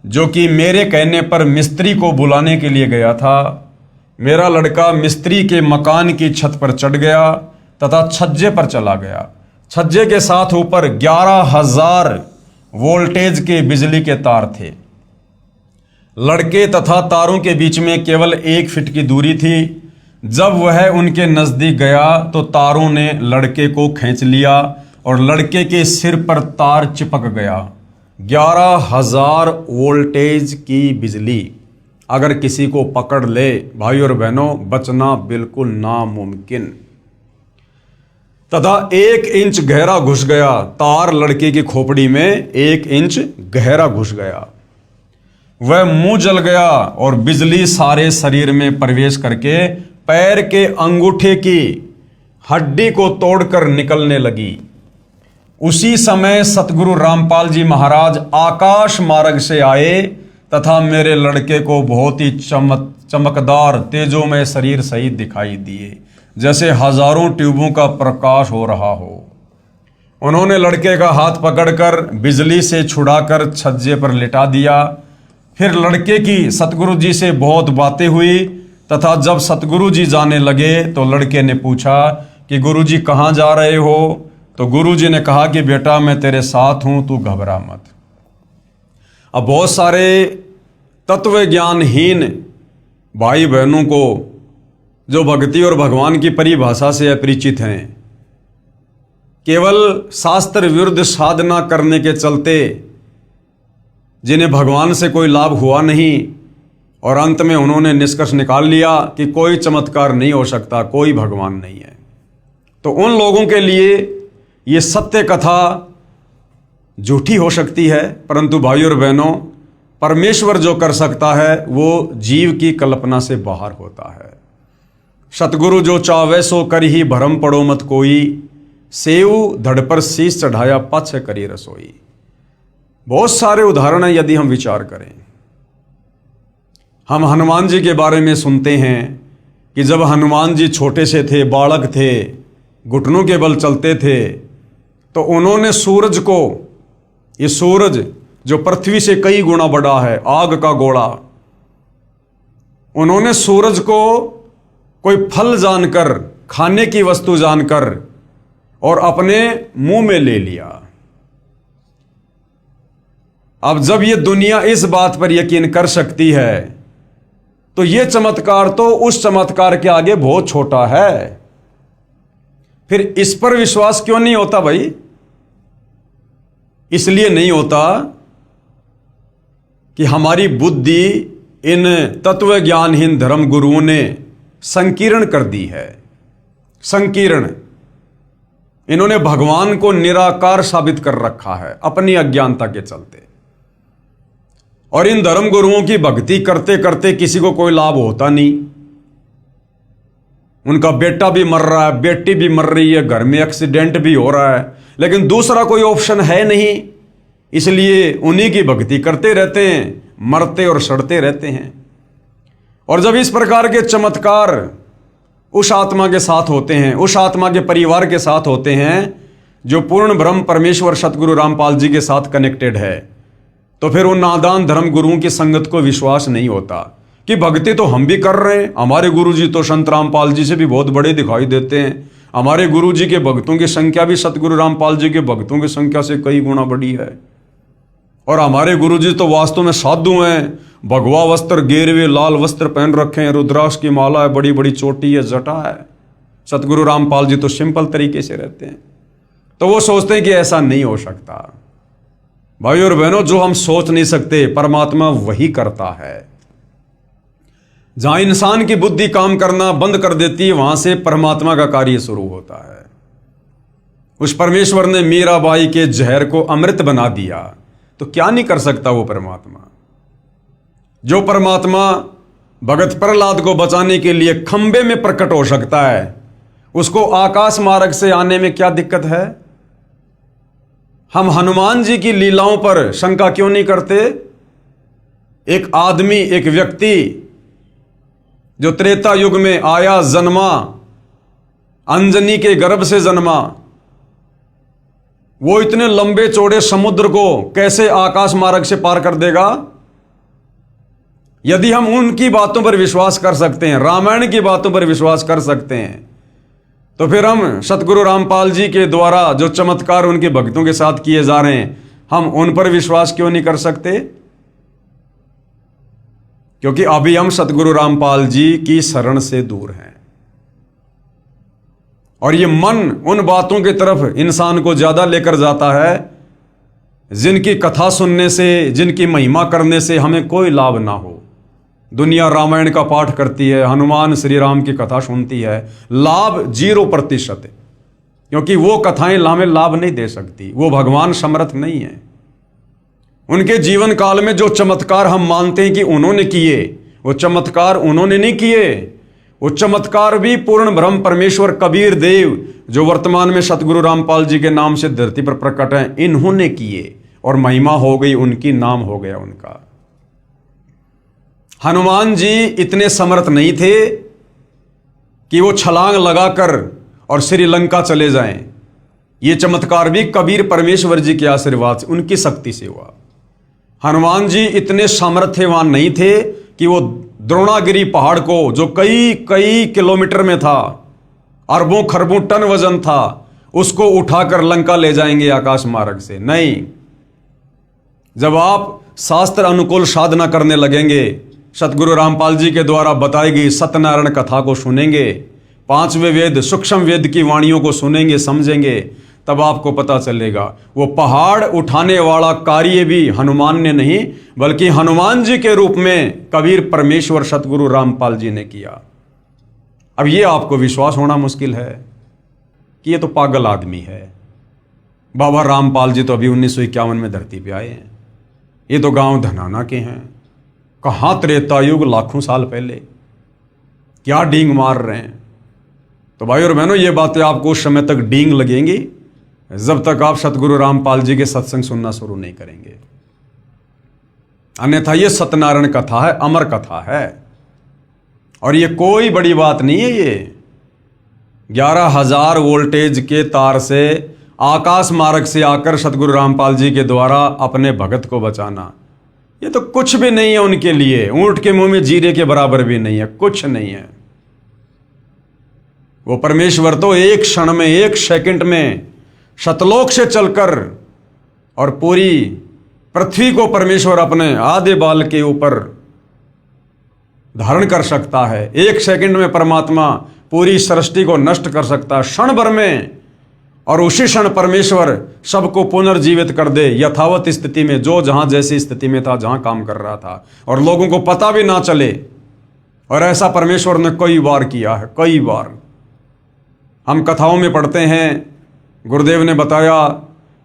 जो कि मेरे कहने पर मिस्त्री को बुलाने के लिए गया था, मेरा लड़का मिस्त्री के मकान की छत पर चढ़ गया तथा छज्जे पर चला गया। छज्जे के साथ ऊपर 11,000 वोल्टेज के बिजली के तार थे। लड़के तथा तारों के बीच में केवल 1 फीट की दूरी थी। जब वह उनके नजदीक गया तो तारों ने लड़के को खींच लिया और लड़के के सिर पर तार चिपक गया। 11,000 वोल्टेज की बिजली अगर किसी को पकड़ ले, भाई और बहनों, बचना बिल्कुल नामुमकिन। तथा 1 इंच गहरा घुस गया। तार लड़के की खोपड़ी में 1 इंच गहरा घुस गया। वह मुंह जल गया और बिजली सारे शरीर में प्रवेश करके पैर के अंगूठे की हड्डी को तोड़कर निकलने लगी। उसी समय सतगुरु रामपाल जी महाराज आकाश मार्ग से आए तथा मेरे लड़के को बहुत ही चमकदार तेजोमय शरीर सहित दिखाई दिए, जैसे हजारों ट्यूबों का प्रकाश हो रहा हो। उन्होंने लड़के का हाथ पकड़कर बिजली से छुड़ाकर छज्जे पर लिटा दिया। फिर लड़के की सतगुरु जी से बहुत बातें हुई तथा जब सतगुरु जी जाने लगे तो लड़के ने पूछा कि गुरु जी कहाँ जा रहे हो? तो गुरु जी ने कहा कि बेटा मैं तेरे साथ हूं, तू घबरा मत। अब बहुत सारे तत्व ज्ञानहीन भाई बहनों को जो भक्ति और भगवान की परिभाषा से अपरिचित हैं, केवल शास्त्र विरुद्ध साधना करने के चलते जिन्हें भगवान से कोई लाभ हुआ नहीं और अंत में उन्होंने निष्कर्ष निकाल लिया कि कोई चमत्कार नहीं हो सकता, कोई भगवान नहीं है, तो उन लोगों के लिए ये सत्य कथा झूठी हो सकती है। परंतु भाइयों और बहनों, परमेश्वर जो कर सकता है वो जीव की कल्पना से बाहर होता है। सतगुरु जो चावे सो कर ही भरम पड़ो मत कोई, सेव धड़ पर शीश चढ़ाया पछ करी रसोई। बहुत सारे उदाहरण हैं यदि हम विचार करें। हम हनुमान जी के बारे में सुनते हैं कि जब हनुमान जी छोटे से थे, बालक थे, घुटनों के बल चलते थे, तो उन्होंने सूरज को, ये सूरज जो पृथ्वी से कई गुना बड़ा है, आग का गोला, उन्होंने सूरज को कोई फल जानकर, खाने की वस्तु जानकर और अपने मुंह में ले लिया। अब जब ये दुनिया इस बात पर यकीन कर सकती है तो ये चमत्कार तो उस चमत्कार के आगे बहुत छोटा है। फिर इस पर विश्वास क्यों नहीं होता भाई? इसलिए नहीं होता कि हमारी बुद्धि इन तत्व ज्ञानहीन धर्म गुरुओं ने संकीर्ण कर दी है। संकीर्ण, इन्होंने भगवान को निराकार साबित कर रखा है अपनी अज्ञानता के चलते। और इन धर्म गुरुओं की भक्ति करते करते किसी को कोई लाभ होता नहीं। उनका बेटा भी मर रहा है, बेटी भी मर रही है, घर में एक्सीडेंट भी हो रहा है, लेकिन दूसरा कोई ऑप्शन है नहीं, इसलिए उन्हीं की भक्ति करते रहते हैं, मरते और सड़ते रहते हैं। और जब इस प्रकार के चमत्कार उस आत्मा के साथ होते हैं, उस आत्मा के परिवार के साथ होते हैं जो पूर्ण ब्रह्म परमेश्वर सतगुरु रामपाल जी के साथ कनेक्टेड है, तो फिर उन नादान धर्म गुरुओं की संगत को विश्वास नहीं होता कि भक्ति तो हम भी कर रहे हैं, हमारे गुरु जी तो संत रामपाल जी से भी बहुत बड़े दिखाई देते हैं, हमारे गुरु जी के भक्तों की संख्या भी सतगुरु रामपाल जी के भक्तों की संख्या से कई गुना बड़ी है, और हमारे गुरु जी तो वास्तव में साधु हैं, भगवा वस्त्र, गेरवे लाल वस्त्र पहन रखे हैं, रुद्राक्ष की माला है, बड़ी बड़ी चोटी है, जटा है। सतगुरु रामपाल जी तो सिंपल तरीके से रहते हैं। तो वो सोचते हैं कि ऐसा नहीं हो सकता। भाइयों और बहनों, जो हम सोच नहीं सकते परमात्मा वही करता है। जहां इंसान की बुद्धि काम करना बंद कर देती है, वहां से परमात्मा का कार्य शुरू होता है। उस परमेश्वर ने मीराबाई के जहर को अमृत बना दिया, तो क्या नहीं कर सकता वो परमात्मा। जो परमात्मा भगत प्रहलाद को बचाने के लिए खंबे में प्रकट हो सकता है, उसको आकाश मार्ग से आने में क्या दिक्कत है। हम हनुमान जी की लीलाओं पर शंका क्यों नहीं करते। एक आदमी, एक व्यक्ति जो त्रेता युग में आया, जन्मा, अंजनी के गर्भ से जन्मा, वो इतने लंबे चौड़े समुद्र को कैसे आकाश मार्ग से पार कर देगा। यदि हम उनकी बातों पर विश्वास कर सकते हैं, रामायण की बातों पर विश्वास कर सकते हैं, तो फिर हम सतगुरु रामपाल जी के द्वारा जो चमत्कार उनके भक्तों के साथ किए जा रहे हैं, हम उन पर विश्वास क्यों नहीं कर सकते। क्योंकि अभी हम सतगुरु रामपाल जी की शरण से दूर हैं, और ये मन उन बातों की तरफ इंसान को ज्यादा लेकर जाता है जिनकी कथा सुनने से, जिनकी महिमा करने से हमें कोई लाभ ना हो। दुनिया रामायण का पाठ करती है, हनुमान श्री राम की कथा सुनती है, लाभ 0% है, क्योंकि वो कथाएं हमें लाभ नहीं दे सकती। वो भगवान समर्थ नहीं है। उनके जीवन काल में जो चमत्कार हम मानते हैं कि उन्होंने किए, वो चमत्कार उन्होंने नहीं किए। वो चमत्कार भी पूर्ण ब्रह्म परमेश्वर कबीर देव, जो वर्तमान में सतगुरु रामपाल जी के नाम से धरती पर प्रकट हैं, इन्होंने किए, और महिमा हो गई उनकी, नाम हो गया उनका। हनुमान जी इतने समर्थ नहीं थे कि वो छलांग लगाकर और श्रीलंका चले जाएं। ये चमत्कार भी कबीर परमेश्वर जी के आशीर्वाद से, उनकी शक्ति से हुआ। हनुमान जी इतने सामर्थ्यवान नहीं थे कि वो द्रोणागिरी पहाड़ को, जो कई कई किलोमीटर में था, अरबों खरबों टन वजन था, उसको उठाकर लंका ले जाएंगे आकाश मार्ग से। नहीं, जब आप शास्त्र अनुकूल साधना करने लगेंगे, सतगुरु रामपाल जी के द्वारा बताई गई सत्यनारायण कथा को सुनेंगे, 5वें वेद सूक्ष्म वेद की वाणियों को सुनेंगे, समझेंगे, तब आपको पता चलेगा वो पहाड़ उठाने वाला कार्य भी हनुमान ने नहीं, बल्कि हनुमान जी के रूप में कबीर परमेश्वर सतगुरु रामपाल जी ने किया। अब ये आपको विश्वास होना मुश्किल है कि ये तो पागल आदमी है। बाबा रामपाल जी तो अभी 1951 में धरती पे आए हैं। ये तो गांव धनाना के हैं। कहाँ त्रेता युग, लाखों साल पहले, क्या डींग मार रहे हैं। तो भाई और बहनों, ये बातें आपको उस समय तक डींग लगेंगी जब तक आप सतगुरु रामपाल जी के सत्संग सुनना शुरू नहीं करेंगे। अन्यथा ये सत्यनारायण कथा है, अमर कथा है, और ये कोई बड़ी बात नहीं है। ये 11,000 वोल्टेज के तार से आकाश मार्ग से आकर सतगुरु रामपाल जी के द्वारा अपने भगत को बचाना, ये तो कुछ भी नहीं है उनके लिए। ऊंट के मुंह में जीरे के बराबर भी नहीं है, कुछ नहीं है। वो परमेश्वर तो एक क्षण में, एक सेकंड में शतलोक से चलकर और पूरी पृथ्वी को परमेश्वर अपने आधे बाल के ऊपर धारण कर सकता है। एक सेकंड में परमात्मा पूरी सृष्टि को नष्ट कर सकता है, क्षण भर में, और उसी क्षण परमेश्वर सबको पुनर्जीवित कर दे यथावत स्थिति में, जो जहां जैसी स्थिति में था, जहां काम कर रहा था, और लोगों को पता भी ना चले। और ऐसा परमेश्वर ने कई बार किया है, कई बार। हम कथाओं में पढ़ते हैं, गुरुदेव ने बताया,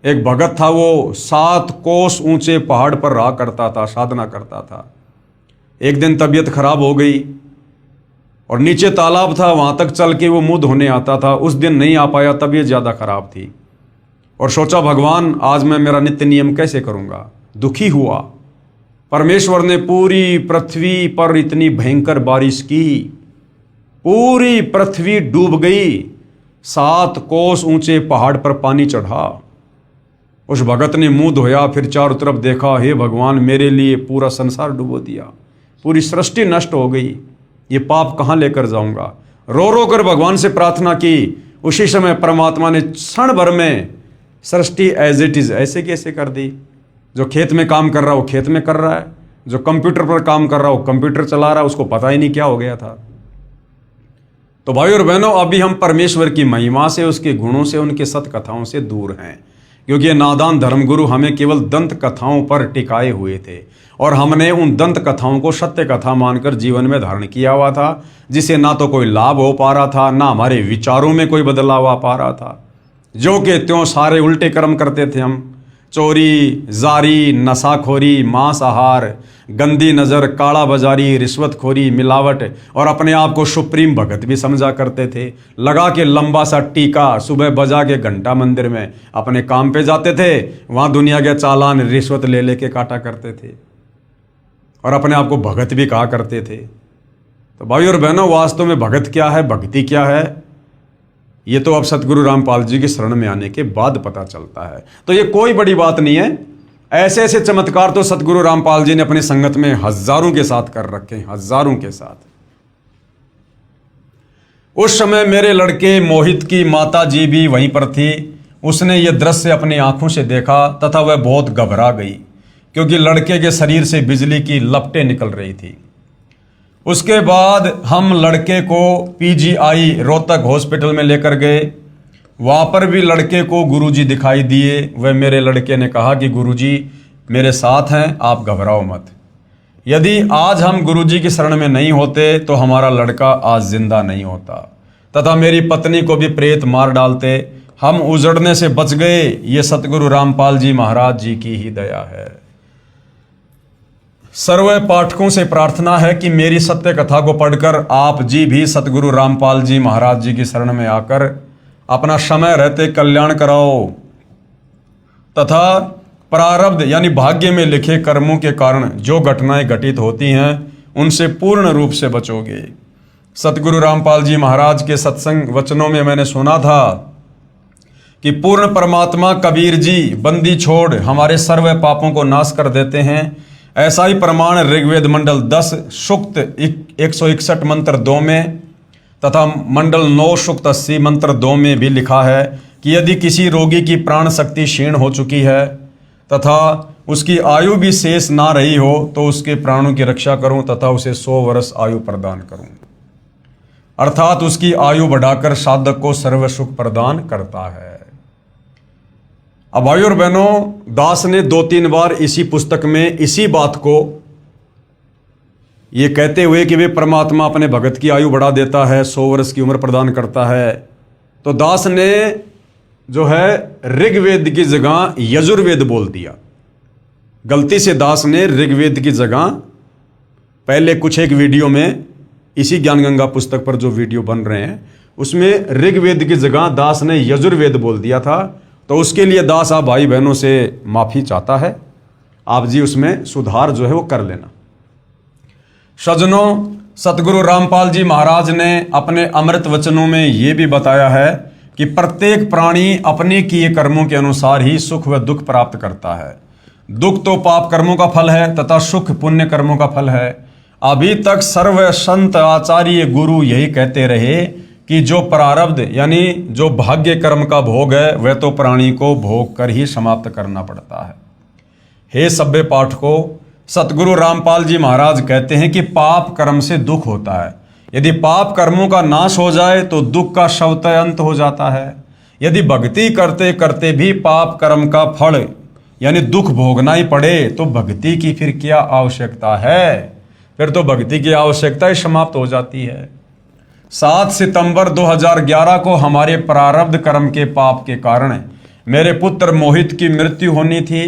एक भगत था, वो 7 कोस ऊंचे पहाड़ पर रहा करता था, साधना करता था। एक दिन तबीयत खराब हो गई और नीचे तालाब था, वहां तक चल के वो मुंह धोने आता था। उस दिन नहीं आ पाया, तबीयत ज़्यादा खराब थी, और सोचा भगवान आज मैं मेरा नित्य नियम कैसे करूँगा। दुखी हुआ। परमेश्वर ने पूरी पृथ्वी पर इतनी भयंकर बारिश की, पूरी पृथ्वी डूब गई। 7 कोस ऊंचे पहाड़ पर पानी चढ़ा। उस भगत ने मुंह धोया, फिर चारों तरफ देखा, हे भगवान मेरे लिए पूरा संसार डुबो दिया, पूरी सृष्टि नष्ट हो गई, ये पाप कहाँ लेकर जाऊंगा। रो रो कर भगवान से प्रार्थना की। उसी समय परमात्मा ने क्षण भर में सृष्टि एज इट इज ऐसे कैसे कर दी। जो खेत में काम कर रहा वो खेत में कर रहा है, जो कंप्यूटर पर काम कर रहा वो कंप्यूटर चला रहा है, उसको पता ही नहीं क्या हो गया था। तो भाई और बहनों, अभी हम परमेश्वर की महिमा से, उसके गुणों से, उनके सत कथाओं से दूर हैं, क्योंकि ये नादान धर्मगुरु हमें केवल दंत कथाओं पर टिकाए हुए थे। और हमने उन दंत कथाओं को सत्य कथा मानकर जीवन में धारण किया हुआ था, जिसे ना तो कोई लाभ हो पा रहा था, ना हमारे विचारों में कोई बदलाव आ पा रहा था। जो कि त्यों सारे उल्टे कर्म करते थे हम। चोरी, जारी, नशाखोरी, मांसाहार, गंदी नज़र, काला बाजारी, रिश्वतखोरी, मिलावट और अपने आप को सुप्रीम भगत भी समझा करते थे। लगा के लंबा सा टीका, सुबह बजा के घंटा मंदिर में अपने काम पे जाते थे, वहाँ दुनिया के चालान रिश्वत ले लेके काटा करते थे और अपने आप को भगत भी कहा करते थे। तो भाई और बहनों, वास्तव में भगत क्या है, भक्ति क्या है, ये तो अब सतगुरु रामपाल जी की शरण में आने के बाद पता चलता है। तो ये कोई बड़ी बात नहीं है। ऐसे ऐसे चमत्कार तो सतगुरु रामपाल जी ने अपनी संगत में हजारों के साथ कर रखे हैं, हजारों के साथ। उस समय मेरे लड़के मोहित की माता जी भी वहीं पर थी। उसने ये दृश्य अपनी आंखों से देखा तथा वह बहुत घबरा गई, क्योंकि लड़के के शरीर से बिजली की लपटें निकल रही थी। उसके बाद हम लड़के को पीजीआई रोहतक हॉस्पिटल में लेकर गए। वहाँ पर भी लड़के को गुरुजी दिखाई दिए। वह मेरे लड़के ने कहा कि गुरुजी मेरे साथ हैं, आप घबराओ मत। यदि आज हम गुरुजी की शरण में नहीं होते तो हमारा लड़का आज जिंदा नहीं होता तथा मेरी पत्नी को भी प्रेत मार डालते। हम उजड़ने से बच गए, ये सतगुरु रामपाल जी महाराज जी की ही दया है। सर्व पाठकों से प्रार्थना है कि मेरी सत्य कथा को पढ़कर आप जी भी सतगुरु रामपाल जी महाराज जी की शरण में आकर अपना समय रहते कल्याण कराओ तथा प्रारब्ध यानी भाग्य में लिखे कर्मों के कारण जो घटनाएं घटित होती हैं उनसे पूर्ण रूप से बचोगे। सतगुरु रामपाल जी महाराज के सत्संग वचनों में मैंने सुना था कि पूर्ण परमात्मा कबीर जी बंदी छोड़ हमारे सर्व पापों को नाश कर देते हैं। ऐसा ही प्रमाण ऋग्वेद मंडल 10 सूक्त 161 मंत्र 2 में तथा मंडल 9 सूक्त 80 मंत्र 2 में भी लिखा है कि यदि किसी रोगी की प्राण शक्ति क्षीण हो चुकी है तथा उसकी आयु भी शेष ना रही हो तो उसके प्राणों की रक्षा करूं तथा उसे 100 वर्ष आयु प्रदान करूं। अर्थात उसकी आयु बढ़ाकर साधक को सर्व सुख प्रदान करता है। अब भाई और बहनों, दास ने 2-3 बार इसी पुस्तक में इसी बात को ये कहते हुए कि वे परमात्मा अपने भगत की आयु बढ़ा देता है, 100 वर्ष की उम्र प्रदान करता है, तो दास ने जो है ऋग्वेद की जगह यजुर्वेद बोल दिया। गलती से दास ने ऋग्वेद की जगह पहले कुछ एक वीडियो में इसी ज्ञान गंगा पुस्तक पर जो वीडियो बन रहे हैं उसमें ऋग्वेद की जगह दास ने यजुर्वेद बोल दिया था। तो उसके लिए दास आप भाई बहनों से माफी चाहता है। आप जी उसमें सुधार जो है वो कर लेना। सज्जनों, सतगुरु रामपाल जी महाराज ने अपने अमृत वचनों में ये भी बताया है कि प्रत्येक प्राणी अपने किए कर्मों के अनुसार ही सुख व दुख प्राप्त करता है। दुख तो पाप कर्मों का फल है तथा सुख पुण्य कर्मों का फल है। अभी तक सर्व संत आचार्य गुरु यही कहते रहे कि जो प्रारब्ध यानी जो भाग्य कर्म का भोग है वह तो प्राणी को भोग कर ही समाप्त करना पड़ता है। हे सभ्य पाठकों, सतगुरु रामपाल जी महाराज कहते हैं कि पाप कर्म से दुख होता है। यदि पाप कर्मों का नाश हो जाए तो दुख का स्वतः अंत हो जाता है। यदि भक्ति करते करते भी पाप कर्म का फल यानी दुख भोगना ही पड़े तो भक्ति की फिर क्या आवश्यकता है? फिर तो भक्ति की आवश्यकता ही समाप्त हो जाती है। 7 सितंबर 2011 को हमारे प्रारब्ध कर्म के पाप के कारण मेरे पुत्र मोहित की मृत्यु होनी थी।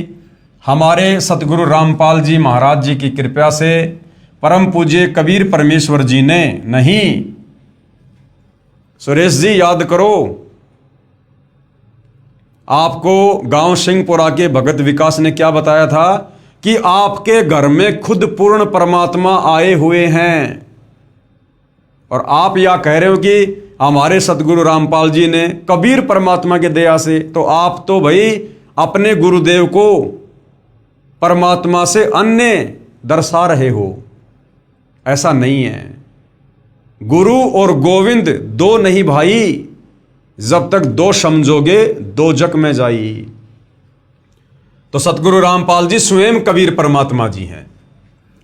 हमारे सतगुरु रामपाल जी महाराज जी की कृपा से परम पूज्य कबीर परमेश्वर जी ने, नहीं सुरेश जी याद करो, आपको गांव सिंहपुरा के भगत विकास ने क्या बताया था कि आपके घर में खुद पूर्ण परमात्मा आए हुए हैं। और आप यह कह रहे हो कि हमारे सतगुरु रामपाल जी ने कबीर परमात्मा के दया से, तो आप तो भाई अपने गुरुदेव को परमात्मा से अन्य दर्शा रहे हो। ऐसा नहीं है। गुरु और गोविंद दो नहीं भाई, जब तक दो समझोगे दो जग में जाई। तो सतगुरु रामपाल जी स्वयं कबीर परमात्मा जी हैं,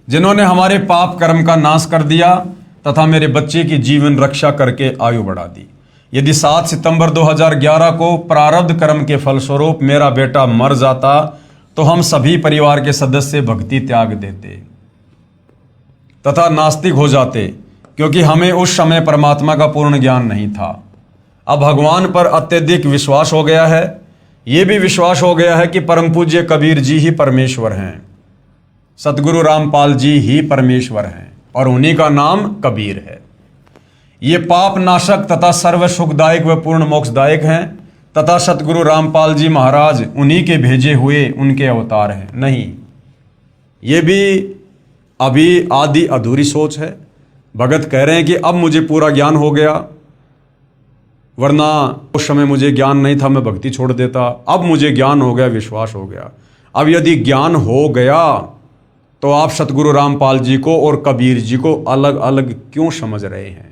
जिन्होंने हमारे पाप कर्म का नाश कर दिया तथा मेरे बच्चे की जीवन रक्षा करके आयु बढ़ा दी। यदि 7 सितंबर 2011 को प्रारब्ध कर्म के फलस्वरूप मेरा बेटा मर जाता तो हम सभी परिवार के सदस्य भक्ति त्याग देते तथा नास्तिक हो जाते, क्योंकि हमें उस समय परमात्मा का पूर्ण ज्ञान नहीं था। अब भगवान पर अत्यधिक विश्वास हो गया है। ये भी विश्वास हो गया है कि परम पूज्य कबीर जी ही परमेश्वर हैं, सतगुरु रामपाल जी ही परमेश्वर हैं और उन्हीं का नाम कबीर है। ये पाप नाशक तथा सर्व सुखदायक व पूर्ण मोक्षदायक हैं तथा सतगुरु रामपाल जी महाराज उन्हीं के भेजे हुए उनके अवतार हैं। नहीं, ये भी अभी आधी अधूरी सोच है। भगत कह रहे हैं कि अब मुझे पूरा ज्ञान हो गया, वरना उस समय मुझे ज्ञान नहीं था, मैं भक्ति छोड़ देता। अब मुझे ज्ञान हो गया, विश्वास हो गया। अब यदि ज्ञान हो गया तो आप सतगुरु रामपाल जी को और कबीर जी को अलग अलग क्यों समझ रहे हैं?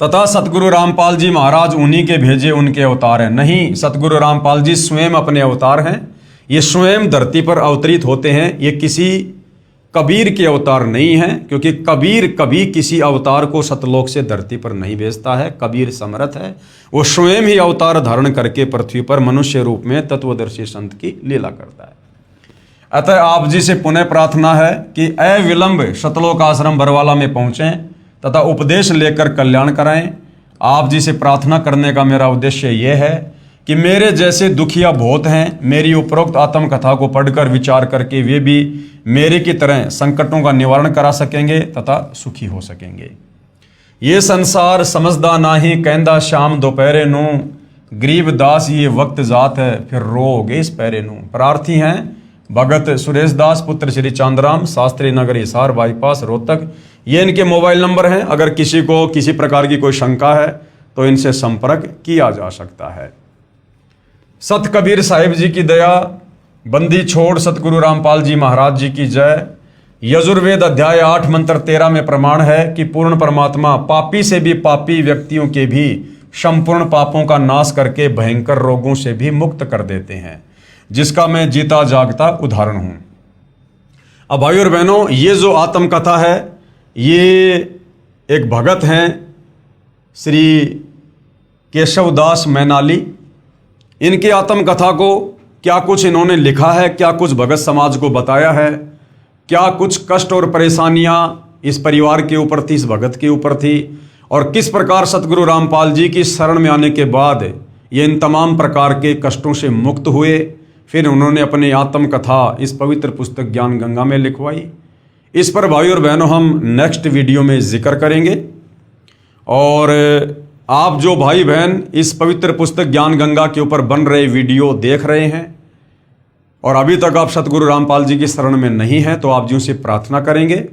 तथा सतगुरु रामपाल जी महाराज उन्हीं के भेजे उनके अवतार हैं। नहीं, सतगुरु रामपाल जी स्वयं अपने अवतार हैं। ये स्वयं धरती पर अवतरित होते हैं। ये किसी कबीर के अवतार नहीं हैं, क्योंकि कबीर कभी किसी अवतार को सतलोक से धरती पर नहीं भेजता है। कबीर समर्थ है, वो स्वयं ही अवतार धारण करके पृथ्वी पर मनुष्य रूप में तत्वदर्शी संत की लीला करता है। अतः आप जी से पुनः प्रार्थना है कि अविलंब सतलोक आश्रम बरवाला में पहुंचें तथा उपदेश लेकर कल्याण कराएं। आप जी से प्रार्थना करने का मेरा उद्देश्य यह है कि मेरे जैसे दुखिया बहुत हैं, मेरी उपरोक्त आत्मकथा को पढ़कर विचार करके वे भी मेरे की तरह संकटों का निवारण करा सकेंगे तथा सुखी हो सकेंगे। ये संसार समझदा नाही, कहंदा शाम दोपहरे नू, गरीब दास ये वक्त जात है, फिर रोगे इस पैरे नू। प्रार्थी हैं भगत सुरेश दास पुत्र श्री चांदराम, शास्त्री नगर, हिसार बाईपास, रोहतक। ये इनके मोबाइल नंबर हैं। अगर किसी को किसी प्रकार की कोई शंका है तो इनसे संपर्क किया जा सकता है। सत कबीर साहिब जी की दया, बंदी छोड़ सतगुरु रामपाल जी महाराज जी की जय। यजुर्वेद अध्याय 8 मंत्र 13 में प्रमाण है कि पूर्ण परमात्मा पापी से भी पापी व्यक्तियों के भी संपूर्ण पापों का नाश करके भयंकर रोगों से भी मुक्त कर देते हैं, जिसका मैं जीता जागता उदाहरण हूं। अब भाई और बहनों, ये जो आत्मकथा है, ये एक भगत हैं श्री केशवदास मैनाली। इनकी आत्मकथा को क्या कुछ इन्होंने लिखा है, क्या कुछ भगत समाज को बताया है, क्या कुछ कष्ट और परेशानियां इस परिवार के ऊपर थी, इस भगत के ऊपर थी, और किस प्रकार सतगुरु रामपाल जी की शरण में आने के बाद ये इन तमाम प्रकार के कष्टों से मुक्त हुए। फिर उन्होंने अपनी आत्मकथा इस पवित्र पुस्तक ज्ञान गंगा में लिखवाई। इस पर भाई और बहनों हम नेक्स्ट वीडियो में जिक्र करेंगे। और आप जो भाई बहन इस पवित्र पुस्तक ज्ञान गंगा के ऊपर बन रहे वीडियो देख रहे हैं और अभी तक आप सतगुरु रामपाल जी की शरण में नहीं हैं, तो आप जी से प्रार्थना करेंगे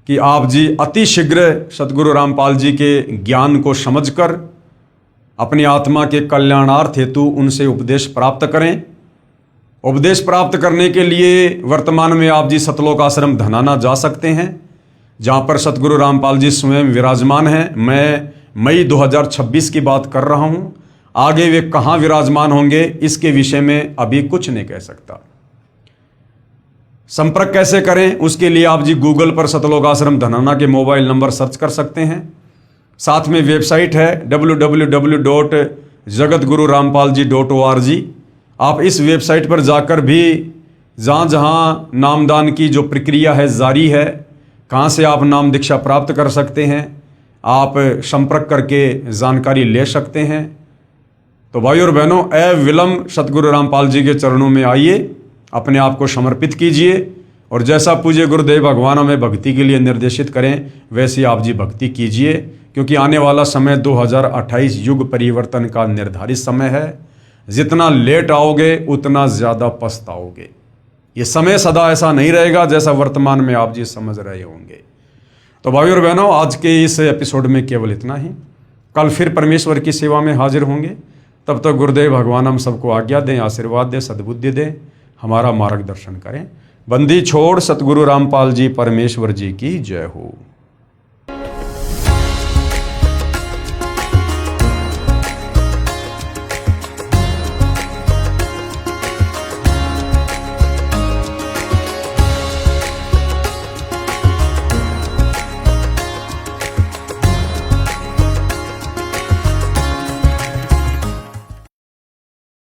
कि आप जी अति शीघ्र सतगुरु रामपाल जी के ज्ञान को समझकर अपनी आत्मा के कल्याणार्थ हेतु उनसे उपदेश प्राप्त करें। उपदेश प्राप्त करने के लिए वर्तमान में आप जी सतलोक आश्रम धनाना जा सकते हैं, जहाँ पर सतगुरु रामपाल जी स्वयं विराजमान हैं। मैं मई 2026 की बात कर रहा हूँ। आगे वे कहाँ विराजमान होंगे इसके विषय में अभी कुछ नहीं कह सकता। संपर्क कैसे करें उसके लिए आप जी गूगल पर सतलोक आश्रम धनाना के मोबाइल नंबर सर्च कर सकते हैं। साथ में वेबसाइट है www.jagatgururampalji.org। आप इस वेबसाइट पर जाकर भी जहाँ जहाँ नामदान की जो प्रक्रिया है जारी है, कहाँ से आप नाम दीक्षा प्राप्त कर सकते हैं, आप संपर्क करके जानकारी ले सकते हैं। तो भाई और बहनों, अविलंब सतगुरु रामपाल जी के चरणों में आइए, अपने आप को समर्पित कीजिए और जैसा पूज्य गुरुदेव भगवान हमें भक्ति के लिए निर्देशित करें वैसी आप जी भक्ति कीजिए, क्योंकि आने वाला समय 2028 युग परिवर्तन का निर्धारित समय है। जितना लेट आओगे उतना ज़्यादा पछताओगे। ये समय सदा ऐसा नहीं रहेगा जैसा वर्तमान में आप जी समझ रहे होंगे। तो भाई और बहनों, आज के इस एपिसोड में केवल इतना ही। कल फिर परमेश्वर की सेवा में हाजिर होंगे। तब तक गुरुदेव भगवान हम सबको आज्ञा दें, आशीर्वाद दें, सद्बुद्धि दें, हमारा मार्गदर्शन करें। बंदी छोड़ सतगुरु रामपाल जी परमेश्वर जी की जय हो।